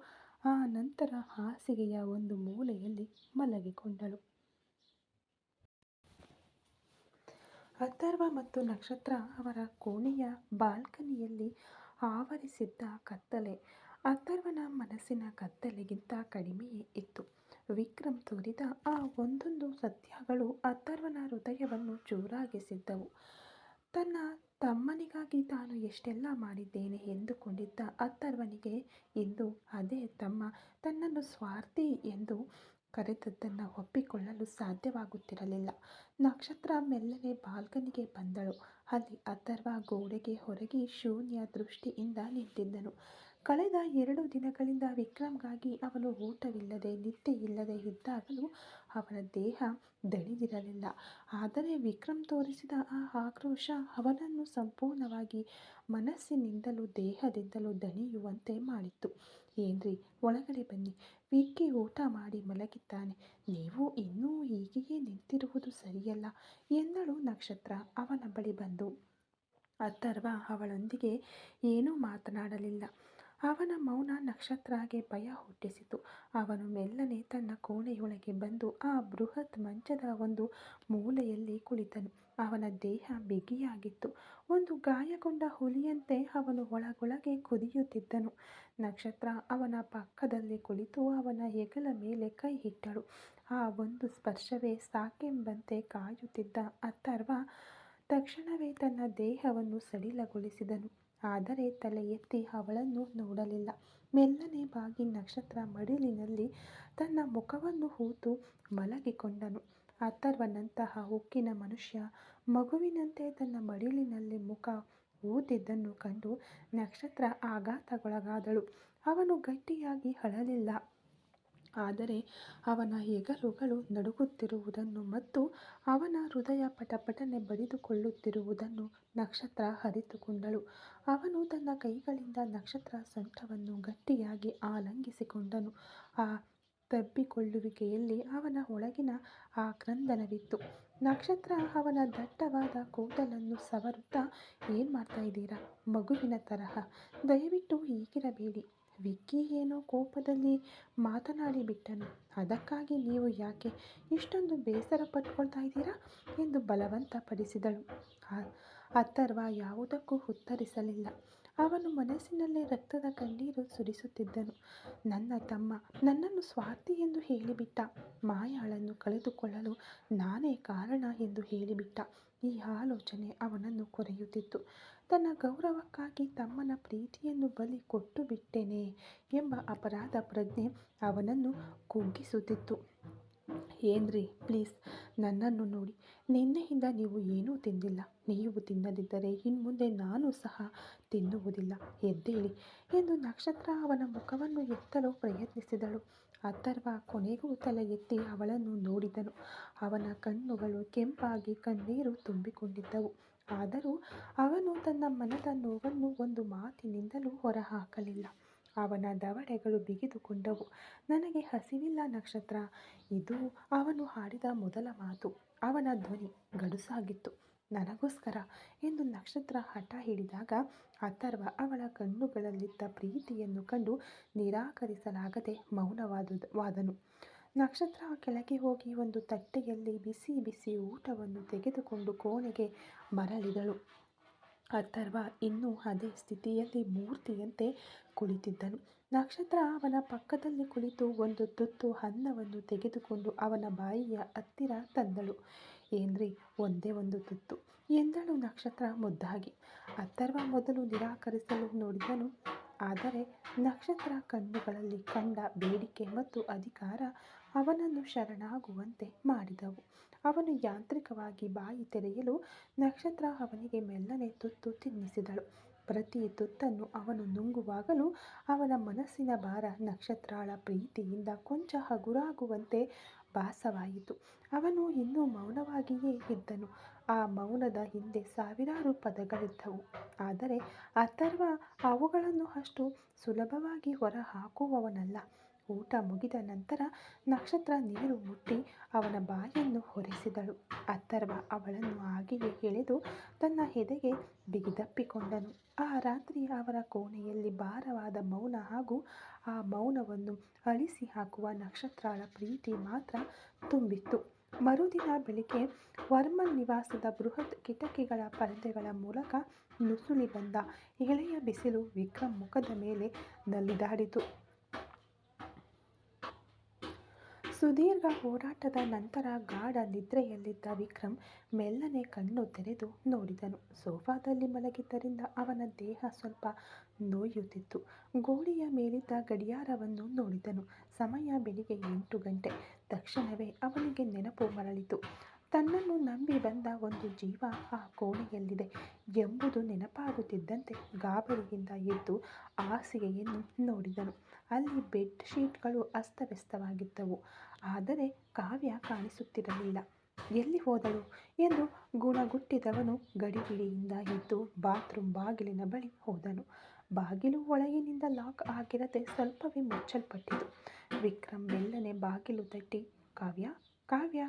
ಆ ನಂತರ ಹಾಸಿಗೆಯ ಒಂದು ಮೂಲೆಯಲ್ಲಿ ಮಲಗಿಕೊಂಡಳು. ಅಥರ್ವ ಮತ್ತು ನಕ್ಷತ್ರ ಅವರ ಕೋಣೆಯ ಬಾಲ್ಕನಿಯಲ್ಲಿ ಆವರಿಸಿದ್ದ ಕತ್ತಲೆ ಅಥರ್ವನ ಮನಸ್ಸಿನ ಕತ್ತಲೆಗಿಂತ ಕಡಿಮೆಯೇ ಇತ್ತು. ವಿಕ್ರಮ್ ತೋರಿದ ಆ ಒಂದೊಂದು ಸತ್ಯಗಳು ಅಥರ್ವನ ಹೃದಯವನ್ನು ಚೂರಾಗಿಸಿದ್ದವು. ತನ್ನ ತಮ್ಮನಿಗಾಗಿ ತಾನು ಎಷ್ಟೆಲ್ಲ ಮಾಡಿದ್ದೇನೆ ಎಂದುಕೊಂಡಿದ್ದ ಅಥರ್ವನಿಗೆ ಇಂದು ಅದೇ ತಮ್ಮ ತನ್ನನ್ನು ಸ್ವಾರ್ಥಿ ಎಂದು ಕರೆದದ್ದನ್ನು ಒಪ್ಪಿಕೊಳ್ಳಲು ಸಾಧ್ಯವಾಗುತ್ತಿರಲಿಲ್ಲ. ನಕ್ಷತ್ರ ಮೆಲ್ಲನೆ ಬಾಲ್ಕನಿಗೆ ಬಂದಳು. ಅಲ್ಲಿ ಅಥರ್ವ ಗೋಡೆಗೆ ಹೊರಗೆ ಶೂನ್ಯ ದೃಷ್ಟಿಯಿಂದ ನಿಂತಿದ್ದನು. ಕಳೆದ 2 ದಿನಗಳಿಂದ ವಿಕ್ರಮ್ಗಾಗಿ ಅವನು ಊಟವಿಲ್ಲದೆ ನಿದ್ದೆಯಿಲ್ಲದೆ ಇದ್ದಾಗಲೂ ಅವನ ದೇಹ ದಣಿದಿರಲಿಲ್ಲ. ಆದರೆ ವಿಕ್ರಮ್ ತೋರಿಸಿದ ಆ ಆಕ್ರೋಶ ಅವನನ್ನು ಸಂಪೂರ್ಣವಾಗಿ ಮನಸ್ಸಿನಿಂದಲೂ ದೇಹದಿಂದಲೂ ದಣಿಯುವಂತೆ ಮಾಡಿತ್ತು. ಏನ್ರಿ, ಒಳಗಡೆ ಬನ್ನಿ, ವಿಕ್ಕಿ ಊಟ ಮಾಡಿ ಮಲಗಿದ್ದಾನೆ, ನೀವು ಇನ್ನೂ ಹೀಗೆಯೇ ನಿಂತಿರುವುದು ಸರಿಯಲ್ಲ ಎಂದಳು ನಕ್ಷತ್ರ ಅವನ ಬಳಿ ಬಂದು. ಅಥರ್ವ ಅವಳೊಂದಿಗೆ ಏನೂ ಮಾತನಾಡಲಿಲ್ಲ. ಅವನ ಮೌನ ನಕ್ಷತ್ರಗೆ ಭಯ ಹುಟ್ಟಿಸಿತು. ಅವನು ಮೆಲ್ಲನೆ ತನ್ನ ಕೋಣೆಯೊಳಗೆ ಬಂದು ಆ ಬೃಹತ್ ಮಂಚದ ಒಂದು ಮೂಲೆಯಲ್ಲಿ ಕುಳಿತನು. ಅವನ ದೇಹ ಬಿಗಿಯಾಗಿತ್ತು. ಒಂದು ಗಾಯಗೊಂಡ ಹುಲಿಯಂತೆ ಅವನು ಒಳಗೊಳಗೆ ಕುದಿಯುತ್ತಿದ್ದನು. ನಕ್ಷತ್ರ ಅವನ ಪಕ್ಕದಲ್ಲಿ ಕುಳಿತು ಅವನ ಹೆಗಲ ಮೇಲೆ ಕೈ ಇಟ್ಟಳು. ಆ ಒಂದು ಸ್ಪರ್ಶವೇ ಸಾಕೆಂಬಂತೆ ಕಾಯುತ್ತಿದ್ದ ಅಥರ್ವ ತಕ್ಷಣವೇ ತನ್ನ ದೇಹವನ್ನು ಸಡಿಲಗೊಳಿಸಿದನು. ಆದರೆ ತಲೆ ಎತ್ತಿ ಅವಳನ್ನು ನೋಡಲಿಲ್ಲ. ಮೆಲ್ಲನೆ ಬಾಗಿ ನಕ್ಷತ್ರ ಮಡಿಲಿನಲ್ಲಿ ತನ್ನ ಮುಖವನ್ನು ಹೂತು ಮಲಗಿಕೊಂಡನು. ಅಥರ್ವನಂತಹ ಉಕ್ಕಿನ ಮನುಷ್ಯ ಮಗುವಿನಂತೆ ತನ್ನ ಮಡಿಲಿನಲ್ಲಿ ಮುಖ ಊದಿದ್ದನ್ನು ಕಂಡು ನಕ್ಷತ್ರ ಆಘಾತಗೊಳಗಾದಳು. ಅವನು ಗಟ್ಟಿಯಾಗಿ ಅಳಲಿಲ್ಲ, ಆದರೆ ಅವನ ಹೆಗಲುಗಳು ನಡುಗುತ್ತಿರುವುದನ್ನು ಮತ್ತು ಅವನ ಹೃದಯ ಪಟಪಟನೆ ಬಡಿದುಕೊಳ್ಳುತ್ತಿರುವುದನ್ನು ನಕ್ಷತ್ರ ಅರಿತುಕೊಂಡಳು. ಅವನು ತನ್ನ ಕೈಗಳಿಂದ ನಕ್ಷತ್ರ ಸೊಂಟವನ್ನು ಗಟ್ಟಿಯಾಗಿ ಆಲಿಂಗಿಸಿಕೊಂಡನು. ಆ ತಬ್ಬಿಕೊಳ್ಳುವಿಕೆಯಲ್ಲಿ ಅವನ ಒಳಗಿನ ಆಕ್ರಂದನವಿತ್ತು. ನಕ್ಷತ್ರ ಅವನ ದಟ್ಟವಾದ ಕೂದಲನ್ನು ಸವರುತ್ತಾ, "ಏನ್ ಮಾಡ್ತಾ ಇದ್ದೀರಾ? ಮಗುವಿನ ತರಹ. ದಯವಿಟ್ಟು ಹೀಗಿರಬೇಡಿ." ವಿಕ್ಕಿ ಏನೋ ಕೋಪದಲ್ಲಿ ಮಾತನಾಡಿಬಿಟ್ಟನು. "ಅದಕ್ಕಾಗಿ ನೀವು ಯಾಕೆ ಇಷ್ಟೊಂದು ಬೇಸರ ಪಟ್ಕೊಳ್ತಾ ಇದ್ದೀರಾ?" ಎಂದು ಬಲವಂತಪಡಿಸಿದಳು. ಅಥರ್ವ ಯಾವುದಕ್ಕೂ ಉತ್ತರಿಸಲಿಲ್ಲ. ಅವನು ಮನಸ್ಸಿನಲ್ಲೇ ರಕ್ತದ ಕಣ್ಣೀರು ಸುರಿಸುತ್ತಿದ್ದನು. "ನನ್ನ ತಮ್ಮ ನನ್ನನ್ನು ಸ್ವಾರ್ಥಿ ಎಂದು ಹೇಳಿಬಿಟ್ಟ. ಮಾಯಾಳನ್ನು ಕಳೆದುಕೊಳ್ಳಲು ನಾನೇ ಕಾರಣ ಎಂದು ಹೇಳಿಬಿಟ್ಟ." ಈ ಆಲೋಚನೆ ಅವನನ್ನು ಕೊರೆಯುತ್ತಿತ್ತು. ತನ್ನ ಗೌರವಕ್ಕಾಗಿ ತಮ್ಮನ ಪ್ರೀತಿಯನ್ನು ಬಲಿ ಕೊಟ್ಟುಬಿಟ್ಟೆನೇ ಎಂಬ ಅಪರಾಧ ಪ್ರಜ್ಞೆ ಅವನನ್ನು ಕುಗ್ಗಿಸುತ್ತಿತ್ತು. "ಹೆನ್ರಿ, ಪ್ಲೀಸ್ ನನ್ನನ್ನು ನೋಡಿ. ನಿನ್ನೆಯಿಂದ ನೀವು ಏನೂ ತಿಂದಿಲ್ಲ. ನೀವು ತಿನ್ನದಿದ್ದರೆ ಇನ್ಮುಂದೆ ನಾನೂ ಸಹ ತಿನ್ನುವುದಿಲ್ಲ. ಎದ್ದೇಳಿ" ಎಂದು ನಕ್ಷತ್ರ ಅವನ ಮುಖವನ್ನು ಎತ್ತಲು ಪ್ರಯತ್ನಿಸಿದಳು. ಅಥರ್ವ ಕೊನೆಗೂ ತಲೆ ಎತ್ತಿ ಅವಳನ್ನು ನೋಡಿದನು. ಅವನ ಕಣ್ಣುಗಳು ಕೆಂಪಾಗಿ ಕಣ್ಣೀರು ತುಂಬಿಕೊಂಡಿದ್ದವು. ಆದರೂ ಅವನು ತನ್ನ ಮನದ ನೋವನ್ನು ಒಂದು ಮಾತಿನಿಂದಲೂ ಹೊರಹಾಕಲಿಲ್ಲ. ಅವನ ದವಡೆಗಳು ಬಿಗಿದುಕೊಂಡವು. "ನನಗೆ ಹಸಿವಿಲ್ಲ ನಕ್ಷತ್ರ." ಇದು ಅವನು ಆಡಿದ ಮೊದಲ ಮಾತು. ಅವನ ಧ್ವನಿ ಗಡುಸಾಗಿತ್ತು. "ನನಗೋಸ್ಕರ" ಎಂದು ನಕ್ಷತ್ರ ಹಠ ಹಿಡಿದಾಗ ಅಥರ್ವ ಅವಳ ಕಣ್ಣುಗಳಲ್ಲಿದ್ದ ಪ್ರೀತಿಯನ್ನು ಕಂಡು ನಿರಾಕರಿಸಲಾಗದೆ ಮೌನವಾದನು. ನಕ್ಷತ್ರ ಕೆಳಗೆ ಹೋಗಿ ಒಂದು ತಟ್ಟೆಯಲ್ಲಿ ಬಿಸಿ ಬಿಸಿ ಊಟವನ್ನು ತೆಗೆದುಕೊಂಡು ಕೋಣೆಗೆ ಮರಳಿದಳು. ಅಥರ್ವ ಇನ್ನೂ ಅದೇ ಸ್ಥಿತಿಯಲ್ಲಿ ಮೂರ್ತಿಯಂತೆ ಕುಳಿತಿದ್ದನು. ನಕ್ಷತ್ರ ಅವನ ಪಕ್ಕದಲ್ಲಿ ಕುಳಿತು ಒಂದು ತುತ್ತು ಅನ್ನವನ್ನು ತೆಗೆದುಕೊಂಡು ಅವನ ಬಾಯಿಯ ಹತ್ತಿರ ತಂದಳು. "ಹೆನ್ರಿ, ಒಂದೇ ಒಂದು ತುತ್ತು" ಎಂದಳು ನಕ್ಷತ್ರ ಮುದ್ದಾಗಿ. ಅಥರ್ವ ಮೊದಲು ನಿರಾಕರಿಸಲು ನೋಡಿದನು, ಆದರೆ ನಕ್ಷತ್ರ ಕಣ್ಣುಗಳಲ್ಲಿ ಕಂಡ ಬೇಡಿಕೆ ಮತ್ತು ಅಧಿಕಾರ ಅವನನ್ನು ಶರಣಾಗುವಂತೆ ಮಾಡಿದವು. ಅವನು ಯಾಂತ್ರಿಕವಾಗಿ ಬಾಯಿ ತೆರೆಯಲು ನಕ್ಷತ್ರ ಅವನಿಗೆ ಮೆಲ್ಲನೆ ತುತ್ತು ತಿನ್ನಿಸಿದಳು. ಪ್ರತಿ ತುತ್ತನ್ನು ಅವನು ನುಂಗುವಾಗಲೂ ಅವನ ಮನಸ್ಸಿನ ಭಾರ ನಕ್ಷತ್ರಳ ಪ್ರೀತಿಯಿಂದ ಕೊಂಚ ಹಗುರಾಗುವಂತೆ ಭಾಸವಾಯಿತು. ಅವನು ಇನ್ನೂ ಮೌನವಾಗಿಯೇ ಇದ್ದನು. ಆ ಮೌನದ ಹಿಂದೆ ಸಾವಿರಾರು ಪದಗಳಿದ್ದವು, ಆದರೆ ಅಥರ್ವ ಅವುಗಳನ್ನು ಅಷ್ಟು ಸುಲಭವಾಗಿ ಹೊರಹಾಕುವವನಲ್ಲ. ಊಟ ಮುಗಿದ ನಂತರ ನಕ್ಷತ್ರ ನೀರು ಮುಟ್ಟಿ ಅವನ ಬಾಯನ್ನು ಒರೆಸಿದಳು. ಅಥರ್ವ ಅವಳನ್ನು ಹಾಗೆಯೇ ಎಳೆದು ತನ್ನ ಎದೆಗೆ ಬಿಗಿದಪ್ಪಿಕೊಂಡನು. ಆ ರಾತ್ರಿ ಅವರ ಕೋಣೆಯಲ್ಲಿ ಭಾರವಾದ ಮೌನ ಹಾಗೂ ಆ ಮೌನವನ್ನು ಅಳಿಸಿಹಾಕುವ ನಕ್ಷತ್ರಳ ಪ್ರೀತಿ ಮಾತ್ರ ತುಂಬಿತ್ತು. ಮರುದಿನ ಬೆಳಿಗ್ಗೆ ವರ್ಮನ್ ನಿವಾಸದ ಬೃಹತ್ ಕಿಟಕಿಗಳ ಪರದೆಗಳ ಮೂಲಕ ನುಸುಳಿ ಬಂದ ಎಳೆಯ ಬಿಸಿಲು ವಿಕ್ರಮ್ ಮುಖದ ಮೇಲೆ ನಲಿದಾಡಿತು. ಸುದೀರ್ಘ ಓಡಾಟದ ನಂತರ ಗಾಢ ನಿದ್ರೆಯಲ್ಲಿದ್ದ ವಿಕ್ರಮ್ ಮೆಲ್ಲನೆ ಕಣ್ಣು ತೆರೆದು ನೋಡಿದನು. ಸೋಫಾದಲ್ಲಿ ಮಲಗಿದ್ದರಿಂದ ಅವನ ದೇಹ ಸ್ವಲ್ಪ ನೋಯುತ್ತಿತ್ತು. ಗೋಡೆಯ ಮೇಲಿದ್ದ ಗಡಿಯಾರವನ್ನು ನೋಡಿದನು. ಸಮಯ ಬೆಳಿಗ್ಗೆ 8 ಗಂಟೆ. ತಕ್ಷಣವೇ ಅವನಿಗೆ ನೆನಪು ಮರಳಿತು. ತನ್ನನ್ನು ನಂಬಿ ಬಂದ ಒಂದು ಜೀವ ಆ ಕೋಣೆಯಲ್ಲಿದೆ ಎಂಬುದು ನೆನಪಾಗುತ್ತಿದ್ದಂತೆ ಗಾಬರಿಯಿಂದ ಎದ್ದು ಹಾಸಿಗೆಯನ್ನು ನೋಡಿದನು. ಅಲ್ಲಿ ಬೆಡ್ ಶೀಟ್ಗಳು ಅಸ್ತವ್ಯಸ್ತವಾಗಿದ್ದವು, ಆದರೆ ಕಾವ್ಯ ಕಾಣಿಸುತ್ತಿರಲಿಲ್ಲ. "ಎಲ್ಲಿ ಹೋದಳು?" ಎಂದು ಗುಣಗುಟ್ಟಿದವನು ಗಡಿಬಿಡಿಯಿಂದ ಎದ್ದು ಬಾತ್ರೂಮ್ ಬಾಗಿಲಿನ ಬಳಿ ಹೋದನು. ಬಾಗಿಲು ಒಳಗಿನಿಂದ ಲಾಕ್ ಆಗಿರದೆ ಸ್ವಲ್ಪವೇ ಮುಚ್ಚಲ್ಪಟ್ಟಿತು. ವಿಕ್ರಮ್ ಮೆಲ್ಲನೆ ಬಾಗಿಲು ತಟ್ಟಿ, "ಕಾವ್ಯ, ಕಾವ್ಯ,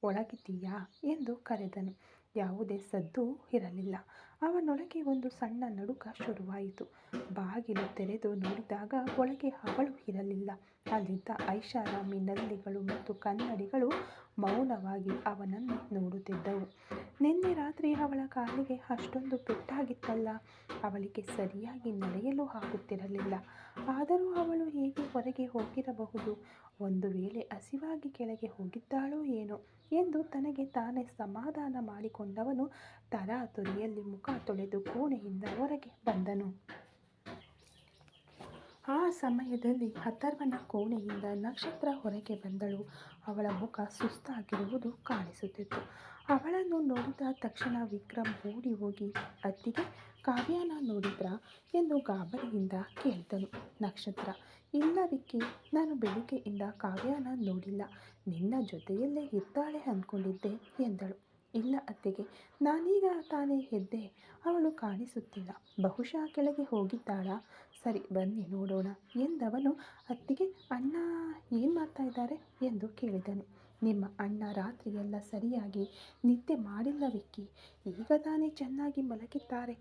ಒಳಗಿದ್ದೀಯಾ?" ಎಂದು ಕರೆದನು. ಯಾವುದೇ ಸದ್ದೂ ಇರಲಿಲ್ಲ. ಅವನೊಳಗೆ ಒಂದು ಸಣ್ಣ ನಡುಕ ಶುರುವಾಯಿತು. ಬಾಗಿಲು ತೆರೆದು ನೋಡಿದಾಗ ಒಳಗೆ ಅವಳು ಇರಲಿಲ್ಲ. ಅಲ್ಲಿದ್ದ ಐಷಾರಾಮಿ ನಲ್ಲಿಗಳು ಮತ್ತು ಕನ್ನಡಿಗಳು ಮೌನವಾಗಿ ಅವನನ್ನೇ ನೋಡುತ್ತಿದ್ದವು. ನಿನ್ನೆ ರಾತ್ರಿ ಅವಳ ಕಾಲಿಗೆ ಅಷ್ಟೊಂದು ಪೆಟ್ಟಾಗಿತ್ತಲ್ಲ. ಅವಳಿಗೆ ಸರಿಯಾಗಿ ನಡೆಯಲು ಆಗುತ್ತಿರಲಿಲ್ಲ. ಆದರೂ ಅವಳು ಹೇಗೆ ಹೊರಗೆ ಹೋಗಿರಬಹುದು? ಒಂದು ವೇಳೆ ಹಸಿವಾಗಿ ಕೆಳಗೆ ಹೋಗಿದ್ದಾಳೋ ಏನೋ ಎಂದು ತನಗೆ ತಾನೇ ಸಮಾಧಾನ ಮಾಡಿಕೊಂಡವನು ತರಾತುರಿಯಲ್ಲಿ ಮುಖ ತೊಳೆದು ಕೋಣೆಯಿಂದ ಹೊರಗೆ ಬಂದನು. ಆ ಸಮಯದಲ್ಲಿ ಅಥರ್ವನ ಕೋಣೆಯಿಂದ ನಕ್ಷತ್ರ ಹೊರಗೆ ಬಂದಳು. ಅವಳ ಮುಖ ಸುಸ್ತಾಗಿರುವುದು ಕಾಣಿಸುತ್ತಿತ್ತು. ಅವಳನ್ನು ನೋಡಿದ ತಕ್ಷಣ ವಿಕ್ರಮ್ ಓಡಿ ಹೋಗಿ, "ಅತ್ತಿಗೆ, ಕಾವ್ಯನ ನೋಡಿದ್ರಾ ಎಂದು ಗಾಬರಿಯಿಂದ ಕೇಳಿದನು ನಕ್ಷತ್ರ. ಇಲ್ಲ ವಿಕ್ಕಿ, ನಾನು ಬೆಳಿಗ್ಗೆಯಿಂದ ಕಾವ್ಯನ ನೋಡಿಲ್ಲ. ನಿನ್ನ ಜೊತೆಯಲ್ಲೇ ಇರ್ತಾಳೆ ಅಂದ್ಕೊಂಡಿದ್ದೆ ಎಂದಳು. ಇಲ್ಲ ಅತ್ತೆಗೆ, ನಾನೀಗ ತಾನೇ ಎದ್ದೆ. ಅವಳು ಕಾಣಿಸುತ್ತಿಲ್ಲ. ಬಹುಶಃ ಕೆಳಗೆ ಹೋಗಿದ್ದಾಳಾ? ಸರಿ, ಬನ್ನಿ ನೋಡೋಣ ಎಂದವನು ಅತ್ತಿಗೆ, ಅಣ್ಣ ಏನು ಮಾಡ್ತಾ ಇದ್ದಾರೆ ಎಂದು ಕೇಳಿದನು. ನಿಮ್ಮ ಅಣ್ಣ ರಾತ್ರಿಯೆಲ್ಲ ಸರಿಯಾಗಿ ನಿದ್ದೆ ಮಾಡಿಲ್ಲ ವಿಕ್ಕಿ. ಈಗ ತಾನೇ ಚೆನ್ನಾಗಿ ಮಲಗಿದ್ದಾರೆ.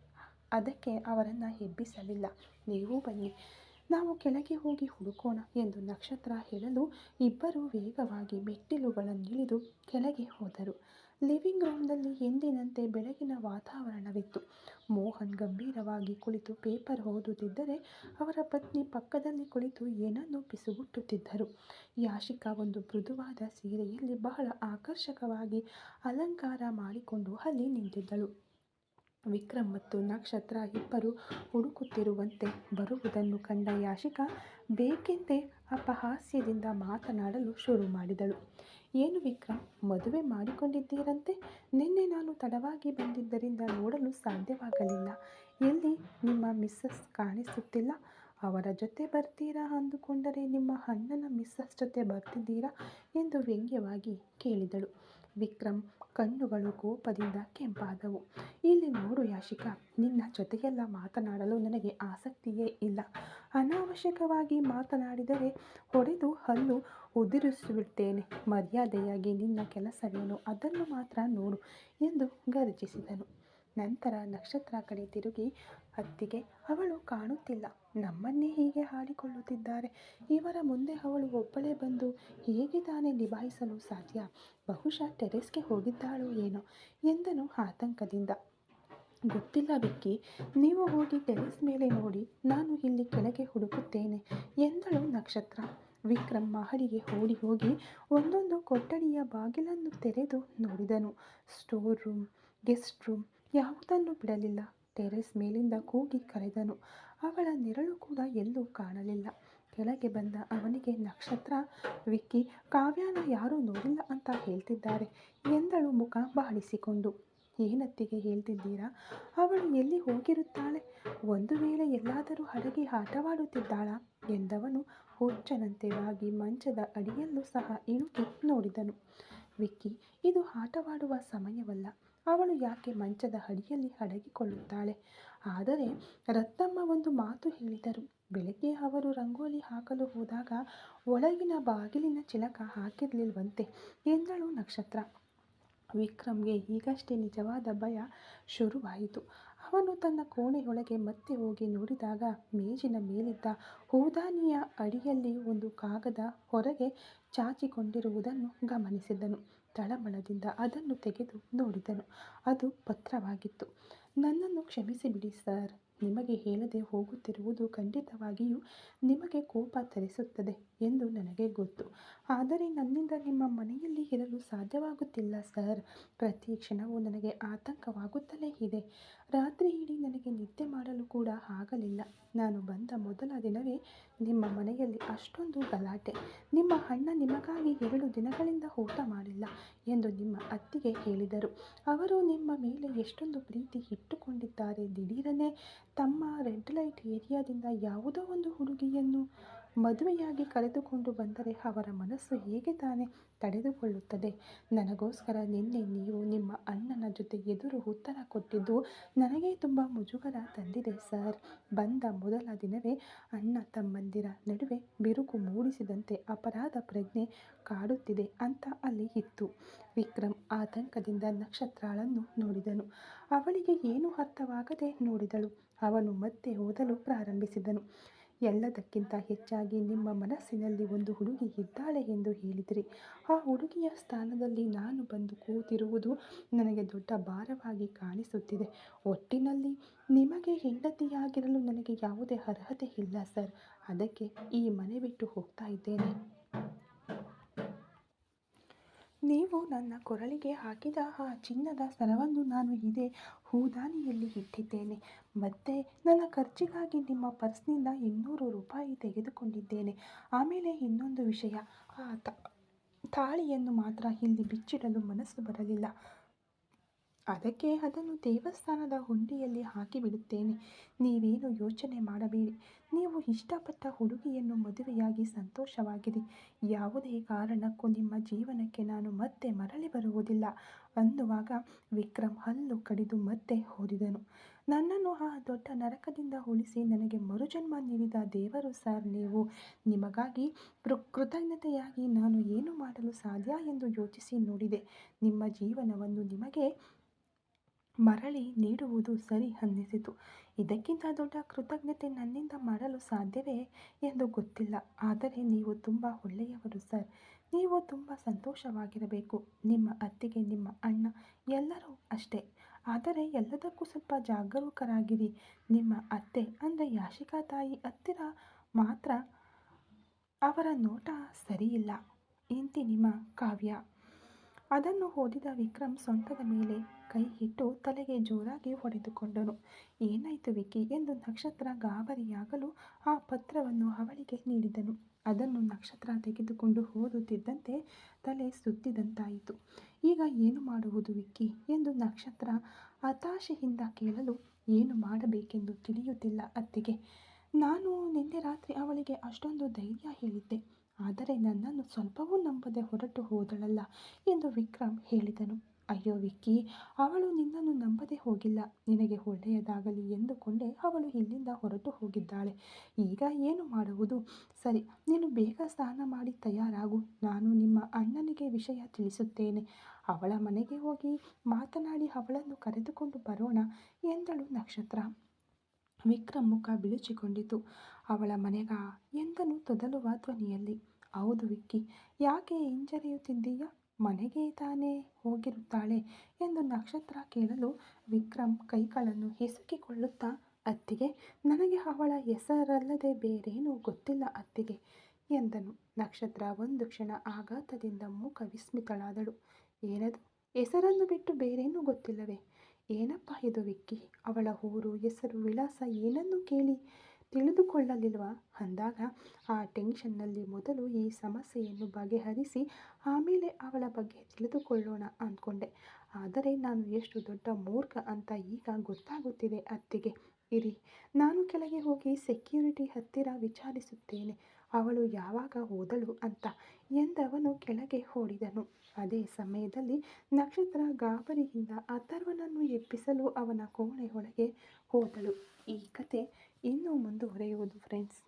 ಅದಕ್ಕೆ ಅವರನ್ನು ಎಬ್ಬಿಸಲಿಲ್ಲ. ನೀವು ಬನ್ನಿ, ನಾವು ಕೆಳಗೆ ಹೋಗಿ ಹುಡುಕೋಣ ಎಂದು ನಕ್ಷತ್ರ ಹೇಳಲು ಇಬ್ಬರು ವೇಗವಾಗಿ ಮೆಟ್ಟಿಲುಗಳನ್ನಿಳಿದು ಕೆಳಗೆ ಹೋದರು. ಲಿವಿಂಗ್ ರೂಮ್ನಲ್ಲಿ ಎಂದಿನಂತೆ ಬೆಳಗಿನ ವಾತಾವರಣವಿತ್ತು. ಮೋಹನ್ ಗಂಭೀರವಾಗಿ ಕುಳಿತು ಪೇಪರ್ ಓದುತ್ತಿದ್ದರೆ ಅವರ ಪತ್ನಿ ಪಕ್ಕದಲ್ಲಿ ಕುಳಿತು ಏನನ್ನೋ ಪಿಸುಗುಟ್ಟುತ್ತಿದ್ದರು. ಯಾಶಿಕಾ ಒಂದು ಮೃದುವಾದ ಸೀರೆಯಲ್ಲಿ ಬಹಳ ಆಕರ್ಷಕವಾಗಿ ಅಲಂಕಾರ ಮಾಡಿಕೊಂಡು ಅಲ್ಲಿ ನಿಂತಿದ್ದಳು. ವಿಕ್ರಮ್ ಮತ್ತು ನಕ್ಷತ್ರ ಇಬ್ಬರು ಹುಡುಕುತ್ತಿರುವಂತೆ ಬರುವುದನ್ನು ಕಂಡ ಯಾಶಿಕಾ ಬೇಕೆಂದೇ ಅಪಹಾಸ್ಯದಿಂದ ಮಾತನಾಡಲು ಶುರು ಮಾಡಿದಳು. ಏನು ವಿಕ್ರಮ್, ಮದುವೆ ಮಾಡಿಕೊಂಡಿದ್ದೀರಂತೆ? ನಿನ್ನೆ ನಾನು ತಡವಾಗಿ ಬಂದಿದ್ದರಿಂದ ನೋಡಲು ಸಾಧ್ಯವಾಗಲಿಲ್ಲ. ಎಲ್ಲಿ ನಿಮ್ಮ ಮಿಸ್ಸಸ್ ಕಾಣಿಸುತ್ತಿಲ್ಲ? ಅವರ ಜೊತೆ ಬರ್ತೀರಾ ಅಂದುಕೊಂಡರೆ ನಿಮ್ಮ ಅಣ್ಣನ ಮಿಸ್ಸಸ್ ಜೊತೆ ಬರ್ತಿದ್ದೀರಾ ಎಂದು ವ್ಯಂಗ್ಯವಾಗಿ ಕೇಳಿದಳು. ವಿಕ್ರಮ್ ಕಣ್ಣುಗಳು ಕೋಪದಿಂದ ಕೆಂಪಾದವು. ಇಲ್ಲಿ ನೋಡು ಯಾಶಿಕಾ, ನಿನ್ನ ಜೊತೆಯೆಲ್ಲ ಮಾತನಾಡಲು ನನಗೆ ಆಸಕ್ತಿಯೇ ಇಲ್ಲ. ಅನಾವಶ್ಯಕವಾಗಿ ಮಾತನಾಡಿದರೆ ಹೊಡೆದು ಹಲ್ಲು ಉದುರಿಸಿಬಿಡ್ತೇನೆ. ಮರ್ಯಾದೆಯಾಗಿ ನಿನ್ನ ಕೆಲಸವೇನು ಅದನ್ನು ಮಾತ್ರ ನೋಡು ಎಂದು ಗರ್ಜಿಸಿದನು. ನಂತರ ನಕ್ಷತ್ರ ಕಡೆ ತಿರುಗಿ, ಅತ್ತಿಗೆ, ಅವಳು ಕಾಣುತ್ತಿಲ್ಲ. ನಮ್ಮನ್ನೇ ಹೀಗೆ ಆಡಿಕೊಳ್ಳುತ್ತಿದ್ದಾರೆ. ಇವರ ಮುಂದೆ ಅವಳು ಒಬ್ಬಳೇ ಬಂದು ಹೇಗೆ ತಾನೇ ನಿಭಾಯಿಸಲು ಸಾಧ್ಯ? ಬಹುಶಃ ಟೆರೆಸ್ಗೆ ಹೋಗಿದ್ದಾಳೋ ಏನೋ ಎಂದನು ಆತಂಕದಿಂದ. ಗೊತ್ತಿಲ್ಲ ವಿಕ್ಕಿ, ನೀವು ಹೋಗಿ ಟೆರೆಸ್ ಮೇಲೆ ನೋಡಿ, ನಾನು ಇಲ್ಲಿ ಕೆಳಗೆ ಹುಡುಕುತ್ತೇನೆ ಎಂದಳು ನಕ್ಷತ್ರ. ವಿಕ್ರಮ್ ಮಹಡಿಗೆ ಓಡಿ ಹೋಗಿ ಒಂದೊಂದು ಕೊಠಡಿಯ ಬಾಗಿಲನ್ನು ತೆರೆದು ನೋಡಿದನು. ಸ್ಟೋರ್ ರೂಮ್, ಗೆಸ್ಟ್ ರೂಮ್ ಯಾವುದನ್ನು ಬಿಡಲಿಲ್ಲ. ಟೆರೆಸ್ ಮೇಲಿಂದ ಕೂಗಿ ಕರೆದನು. ಅವಳ ನೆರಳು ಕೂಡ ಎಲ್ಲೂ ಕಾಣಲಿಲ್ಲ. ಕೆಳಗೆ ಬಂದ ಅವನಿಗೆ ನಕ್ಷತ್ರ, ವಿಕ್ಕಿ, ಕಾವ್ಯನ ಯಾರೂ ನೋಡಿಲ್ಲ ಅಂತ ಹೇಳ್ತಿದ್ದಾರೆ ಎಂದಳು ಮುಖ ಬಾಡಿಸಿಕೊಂಡು. ಏನತ್ತಿಗೆ ಹೇಳ್ತಿದ್ದೀರಾ? ಅವಳು ಎಲ್ಲಿ ಹೋಗಿರುತ್ತಾಳೆ? ಒಂದು ವೇಳೆ ಎಲ್ಲಾದರೂ ಅಡಗಿ ಆಟವಾಡುತ್ತಿದ್ದಾಳಾ ಎಂದವನು ಹುಚ್ಚನಂತೆವಾಗಿ ಮಂಚದ ಅಡಿಯಲ್ಲೂ ಸಹ ಇಣುಕಿ ನೋಡಿದನು. ವಿಕ್ಕಿ, ಇದು ಆಟವಾಡುವ ಸಮಯವಲ್ಲ. ಅವಳು ಯಾಕೆ ಮಂಚದ ಅಡಿಯಲ್ಲಿ ಅಡಗಿಕೊಳ್ಳುತ್ತಾಳೆ? ಆದರೆ ರತ್ನಮ್ಮ ಒಂದು ಮಾತು ಹೇಳಿದರು. ಬೆಳಗ್ಗೆ ಅವರು ರಂಗೋಲಿ ಹಾಕಲು ಹೋದಾಗ ಒಳಗಿನ ಬಾಗಿಲಿನ ಚಿಲಕ ಹಾಕಿರ್ಲಿಲ್ವಂತೆ ಎಂದಳು ನಕ್ಷತ್ರ. ವಿಕ್ರಮ್ಗೆ ಈಗಷ್ಟೇ ನಿಜವಾದ ಭಯ ಶುರುವಾಯಿತು. ಅವನು ತನ್ನ ಕೋಣೆಯೊಳಗೆ ಮತ್ತೆ ಹೋಗಿ ನೋಡಿದಾಗ ಮೇಜಿನ ಮೇಲಿದ್ದ ಹೂದಾನಿಯ ಅಡಿಯಲ್ಲಿ ಒಂದು ಕಾಗದ ಹೊರಗೆ ಚಾಚಿಕೊಂಡಿರುವುದನ್ನು ಗಮನಿಸಿದನು. ತಳಮಳದಿಂದ ಅದನ್ನು ತೆಗೆದು ನೋಡಿದನು. ಅದು ಪತ್ರವಾಗಿತ್ತು. ನನ್ನನ್ನು ಕ್ಷಮಿಸಿಬಿಡಿ ಸರ್. ನಿಮಗೆ ಹೇಳದೆ ಹೋಗುತ್ತಿರುವುದು ಖಂಡಿತವಾಗಿಯೂ ನಿಮಗೆ ಕೋಪ ತರಿಸುತ್ತದೆ ಎಂದು ನನಗೆ ಗೊತ್ತು. ಆದರೆ ನನ್ನಿಂದ ನಿಮ್ಮ ಮನೆಯಲ್ಲಿ ಇರಲು ಸಾಧ್ಯವಾಗುತ್ತಿಲ್ಲ ಸರ್. ಪ್ರತಿ ಕ್ಷಣವೂ ನನಗೆ ಆತಂಕವಾಗುತ್ತಲೇ ಇದೆ. ರಾತ್ರಿ ಇಡೀ ನನಗೆ ನಿದ್ದೆ ಮಾಡಲು ಕೂಡ ಆಗಲಿಲ್ಲ. ನಾನು ಬಂದ ಮೊದಲ ದಿನವೇ ನಿಮ್ಮ ಮನೆಯಲ್ಲಿ ಅಷ್ಟೊಂದು ಗಲಾಟೆ. ನಿಮ್ಮ ಅಣ್ಣ ನಿಮಗಾಗಿ 2 ದಿನಗಳಿಂದ ಊಟ ಮಾಡಿಲ್ಲ ಎಂದು ನಿಮ್ಮ ಅತ್ತಿಗೆ ಹೇಳಿದರು. ಅವರು ನಿಮ್ಮ ಮೇಲೆ ಎಷ್ಟೊಂದು ಪ್ರೀತಿ ಇಟ್ಟುಕೊಂಡಿದ್ದಾರೆ. ದಿಢೀರನೆ ತಮ್ಮ ರೆಡ್ ಲೈಟ್ ಏರಿಯಾದಿಂದ ಯಾವುದೋ ಒಂದು ಹುಡುಗಿಯನ್ನು ಮದುವೆಯಾಗಿ ಕರೆದುಕೊಂಡು ಬಂದರೆ ಅವರ ಮನಸ್ಸು ಹೇಗೆ ತಾನೇ ತಡೆದುಕೊಳ್ಳುತ್ತದೆ? ನನಗೋಸ್ಕರ ನಿನ್ನೆ ನೀವು ನಿಮ್ಮ ಅಣ್ಣನ ಜೊತೆ ಎದುರು ಉತ್ತರ ಕೊಟ್ಟಿದ್ದು ನನಗೆ ತುಂಬ ಮುಜುಗರ ತಂದಿದೆ ಸರ್. ಬಂದ ಮೊದಲ ದಿನವೇ ಅಣ್ಣ ತಮ್ಮಂದಿರ ನಡುವೆ ಬಿರುಕು ಮೂಡಿಸಿದಂತೆ ಅಪರಾಧ ಪ್ರಜ್ಞೆ ಕಾಡುತ್ತಿದೆ ಅಂತ ಅಲ್ಲಿ ಇತ್ತು. ವಿಕ್ರಮ್ ಆತಂಕದಿಂದ ನಕ್ಷತ್ರಳನ್ನು ನೋಡಿದನು. ಅವಳಿಗೆ ಏನೂ ಅರ್ಥವಾಗದೆ ನೋಡಿದಳು. ಅವನು ಮತ್ತೆ ಓದಲು ಪ್ರಾರಂಭಿಸಿದನು. ಎಲ್ಲದಕ್ಕಿಂತ ಹೆಚ್ಚಾಗಿ ನಿಮ್ಮ ಮನಸ್ಸಿನಲ್ಲಿ ಒಂದು ಹುಡುಗಿ ಇದ್ದಾಳೆ ಎಂದು ಹೇಳಿದಿರಿ. ಆ ಹುಡುಗಿಯ ಸ್ಥಾನದಲ್ಲಿ ನಾನು ಬಂದು ಕೂತಿರುವುದು ನನಗೆ ದೊಡ್ಡ ಭಾರವಾಗಿ ಕಾಣಿಸುತ್ತಿದೆ. ಒಟ್ಟಿನಲ್ಲಿ ನಿಮಗೆ ಹೆಂಡತಿಯಾಗಿರಲು ನನಗೆ ಯಾವುದೇ ಅರ್ಹತೆ ಇಲ್ಲ ಸರ್. ಅದಕ್ಕೆ ಈ ಮನೆ ಬಿಟ್ಟು ಹೋಗ್ತಾ ಇದ್ದೇನೆ. ನೀವು ನನ್ನ ಕೊರಳಿಗೆ ಹಾಕಿದ ಆ ಚಿನ್ನದ ಸರವನ್ನು ನಾನು ಇದೇ ಹೂದಾನಿಯಲ್ಲಿ ಇಟ್ಟಿದ್ದೇನೆ. ಮತ್ತೆ ನನ್ನ ಖರ್ಚಿಗಾಗಿ ನಿಮ್ಮ ಪರ್ಸ್ನಿಂದ 200 ರೂಪಾಯಿ ತೆಗೆದುಕೊಂಡಿದ್ದೇನೆ. ಆಮೇಲೆ ಇನ್ನೊಂದು ವಿಷಯ, ಆ ತಾಳಿಯನ್ನು ಮಾತ್ರ ಇಲ್ಲಿ ಬಿಚ್ಚಿಡಲು ಮನಸ್ಸು ಬರಲಿಲ್ಲ. ಅದಕ್ಕೆ ಅದನ್ನು ದೇವಸ್ಥಾನದ ಹುಂಡಿಯಲ್ಲಿ ಹಾಕಿಬಿಡುತ್ತೇನೆ. ನೀವೇನು ಯೋಚನೆ ಮಾಡಬೇಡಿ. ನೀವು ಇಷ್ಟಪಟ್ಟ ಹುಡುಗಿಯನ್ನು ಮದುವೆಯಾಗಿ ಸಂತೋಷವಾಗಿರಿ. ಯಾವುದೇ ಕಾರಣಕ್ಕೂ ನಿಮ್ಮ ಜೀವನಕ್ಕೆ ನಾನು ಮತ್ತೆ ಮರಳಿ ಬರುವುದಿಲ್ಲ ಅನ್ನುವಾಗ ವಿಕ್ರಮ್ ಹಲ್ಲು ಕಡಿದು ಮತ್ತೆ ಓದಿದನು. ನನ್ನನ್ನು ಆ ದೊಡ್ಡ ನರಕದಿಂದ ಉಳಿಸಿ ನನಗೆ ಮರುಜನ್ಮ ನೀಡಿದ ದೇವರು ಸರ್ ನೀವು. ನಿಮಗಾಗಿ ಕೃತಜ್ಞತೆಯಾಗಿ ನಾನು ಏನು ಮಾಡಲು ಸಾಧ್ಯ ಎಂದು ಯೋಚಿಸಿ ನೋಡಿದೆ. ನಿಮ್ಮ ಜೀವನವನ್ನು ನಿಮಗೆ ಮರಳಿ ನೀಡುವುದು ಸರಿ ಅನ್ನಿಸಿತು. ಇದಕ್ಕಿಂತ ದೊಡ್ಡ ಕೃತಜ್ಞತೆ ನನ್ನಿಂದ ಮಾಡಲು ಸಾಧ್ಯವೇ ಎಂದು ಗೊತ್ತಿಲ್ಲ. ಆದರೆ ನೀವು ತುಂಬ ಒಳ್ಳೆಯವರು ಸರ್. ನೀವು ತುಂಬ ಸಂತೋಷವಾಗಿರಬೇಕು. ನಿಮ್ಮ ಅತ್ತಿಗೆ, ನಿಮ್ಮ ಅಣ್ಣ ಎಲ್ಲರೂ ಅಷ್ಟೇ. ಆದರೆ ಎಲ್ಲದಕ್ಕೂ ಸ್ವಲ್ಪ ಜಾಗರೂಕರಾಗಿರಿ. ನಿಮ್ಮ ಅತ್ತೆ ಅಂದರೆ ಯಾಶಿಕಾ ತಾಯಿ ಹತ್ತಿರ ಮಾತ್ರ ಅವರ ನೋಟ ಸರಿಯಿಲ್ಲ. ಇಂತಿ ನಿಮ್ಮ ಕಾವ್ಯ. ಅದನ್ನು ಓದಿದ ವಿಕ್ರಮ್ ಸೊಂಟದ ಮೇಲೆ ಕೈ ಇಟ್ಟು ತಲೆಗೆ ಜೋರಾಗಿ ಹೊಡೆದುಕೊಂಡನು. ಏನಾಯ್ತು ವಿಕ್ಕಿ ಎಂದು ನಕ್ಷತ್ರ ಗಾಬರಿಯಾಗಲು ಆ ಪತ್ರವನ್ನು ಅವಳಿಗೆ ನೀಡಿದನು. ಅದನ್ನು ನಕ್ಷತ್ರ ತೆಗೆದುಕೊಂಡು ಓದುತ್ತಿದ್ದಂತೆ ತಲೆ ಸುತ್ತಿದಂತಾಯಿತು. ಈಗ ಏನು ಮಾಡುವುದು ವಿಕ್ಕಿ ಎಂದು ನಕ್ಷತ್ರ ಹತಾಶೆಯಿಂದ ಕೇಳಲು, ಏನು ಮಾಡಬೇಕೆಂದು ತಿಳಿಯುತ್ತಿಲ್ಲ ಅತ್ತಿಗೆ. ನಾನು ನಿನ್ನೆ ರಾತ್ರಿ ಅವಳಿಗೆ ಅಷ್ಟೊಂದು ಧೈರ್ಯ ಹೇಳಿದ್ದೆ. ಆದರೆ ನನ್ನನ್ನು ಸ್ವಲ್ಪವೂ ನಂಬದೆ ಹೊರಟು ಹೋದಳಲ್ಲ ಎಂದು ವಿಕ್ರಮ್ ಹೇಳಿದನು. ಅಯ್ಯೋ ವಿಕ್ಕಿ, ಅವಳು ನಿನ್ನನ್ನು ನಂಬದೆ ಹೋಗಿಲ್ಲ. ನಿನಗೆ ಒಳ್ಳೆಯದಾಗಲಿ ಎಂದುಕೊಂಡೇ ಅವಳು ಇಲ್ಲಿಂದ ಹೊರಟು ಹೋಗಿದ್ದಾಳೆ. ಈಗ ಏನು ಮಾಡುವುದು? ಸರಿ, ನೀನು ಬೇಗ ಸ್ನಾನ ಮಾಡಿ ತಯಾರಾಗು. ನಾನು ನಿಮ್ಮ ಅಣ್ಣನಿಗೆ ವಿಷಯ ತಿಳಿಸುತ್ತೇನೆ. ಅವಳ ಮನೆಗೆ ಹೋಗಿ ಮಾತನಾಡಿ ಅವಳನ್ನು ಕರೆದುಕೊಂಡು ಬರೋಣ ಎಂದಳು ನಕ್ಷತ್ರ. ವಿಕ್ರಮ್ ಮುಖ ಬಿಳುಚಿಕೊಂಡಿತು. ಅವಳ ಮನೆಗಾ ಎಂದನು ತೊದಲುವ ಧ್ವನಿಯಲ್ಲಿ. ಹೌದು ವಿಕ್ಕಿ, ಯಾಕೆ ಹಿಂಜರಿಯುತ್ತಿದ್ದೀಯ? ಮನೆಗೆ ತಾನೇ ಹೋಗಿರುತ್ತಾಳೆ ಎಂದು ನಕ್ಷತ್ರ ಕೇಳಲು ವಿಕ್ರಮ್ ಕೈಗಳನ್ನು ಹಿಸುಕಿಕೊಳ್ಳುತ್ತಾ, ಅತ್ತಿಗೆ, ನನಗೆ ಅವಳ ಹೆಸರಲ್ಲದೆ ಬೇರೇನೂ ಗೊತ್ತಿಲ್ಲ ಅತ್ತಿಗೆ ಎಂದನು. ನಕ್ಷತ್ರ ಒಂದು ಕ್ಷಣ ಆಘಾತದಿಂದ ಮೂಕ ವಿಸ್ಮಿತಳಾದಳು. ಏನದು, ಹೆಸರನ್ನು ಬಿಟ್ಟು ಬೇರೇನೂ ಗೊತ್ತಿಲ್ಲವೇ? ಏನಪ್ಪ ಇದು ವಿಕ್ಕಿ? ಅವಳ ಊರು, ಹೆಸರು, ವಿಳಾಸ ಏನನ್ನೂ ಕೇಳಿ ತಿಳಿದುಕೊಳ್ಳಲಿಲ್ವಾ ಅಂದಾಗ ಆ ಟೆನ್ಷನ್ನಲ್ಲಿ ಮೊದಲು ಈ ಸಮಸ್ಯೆಯನ್ನು ಬಗೆಹರಿಸಿ ಆಮೇಲೆ ಅವಳ ಬಗ್ಗೆ ತಿಳಿದುಕೊಳ್ಳೋಣ ಅಂದ್ಕೊಂಡೆ. ಆದರೆ ನಾನು ಎಷ್ಟು ದೊಡ್ಡ ಮೂರ್ಖ ಅಂತ ಈಗ ಗೊತ್ತಾಗುತ್ತಿದೆ ಅತ್ತಿಗೆ. ಇರಿ, ನಾನು ಕೆಳಗೆ ಹೋಗಿ ಸೆಕ್ಯೂರಿಟಿ ಹತ್ತಿರ ವಿಚಾರಿಸುತ್ತೇನೆ ಅವಳು ಯಾವಾಗ ಹೋದಳು ಅಂತ ಎಂದವನು ಕೆಳಗೆ ಓಡಿದನು. ಅದೇ ಸಮಯದಲ್ಲಿ ನಕ್ಷತ್ರ ಗಾಬರಿಯಿಂದ ಅಥರ್ವನನ್ನು ಎಬ್ಬಿಸಲು ಅವನ ಕೋಣೆಯೊಳಗೆ ಹೋದಳು. ಈ ಕತೆ ಇನ್ನೂ ಮುಂದುವರೆಯುವುದು ಫ್ರೆಂಡ್ಸ್.